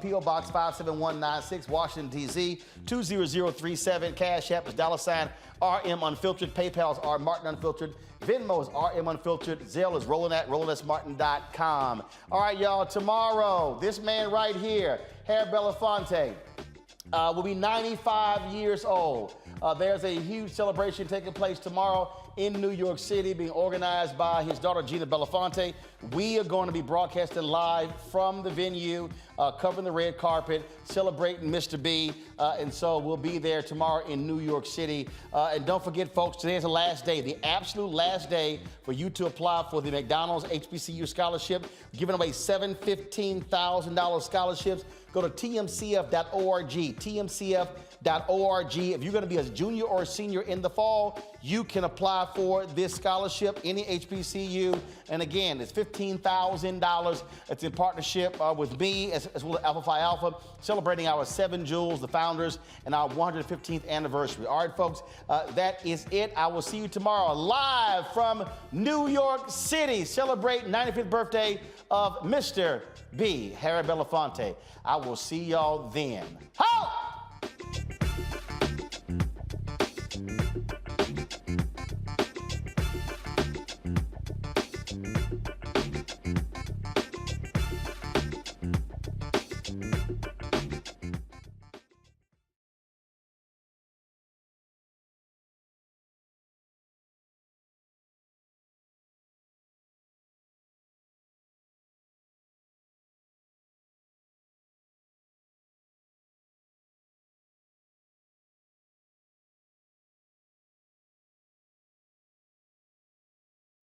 P.O. Box 57196, Washington, D.C. 20037. Cash App is $RM Unfiltered. PayPal is R Martin Unfiltered. Venmo is RM Unfiltered. Zelle is RolandSMartin.com. All right, y'all. Tomorrow, this man right here, Harry Belafonte, will be 95 years old. There's a huge celebration taking place tomorrow in New York City, being organized by his daughter, Gina Belafonte. We are going to be broadcasting live from the venue, covering the red carpet, celebrating Mr. B. And so we'll be there tomorrow in New York City. And don't forget, folks, today is the last day, the absolute last day for you to apply for the McDonald's HBCU scholarship. We're giving away 7 $15,000 scholarships. Go to tmcf.org, tmcf.org. If you're going to be a junior or a senior in the fall, you can apply for this scholarship, any HBCU. And again, it's $15,000. It's in partnership with me as well as Alpha Phi Alpha, celebrating our 7 Jewels, the founders, and our 115th anniversary. All right, folks, that is it. I will see you tomorrow live from New York City, celebrating 95th birthday of Mr. B, Harry Belafonte. I will see y'all then. Ho!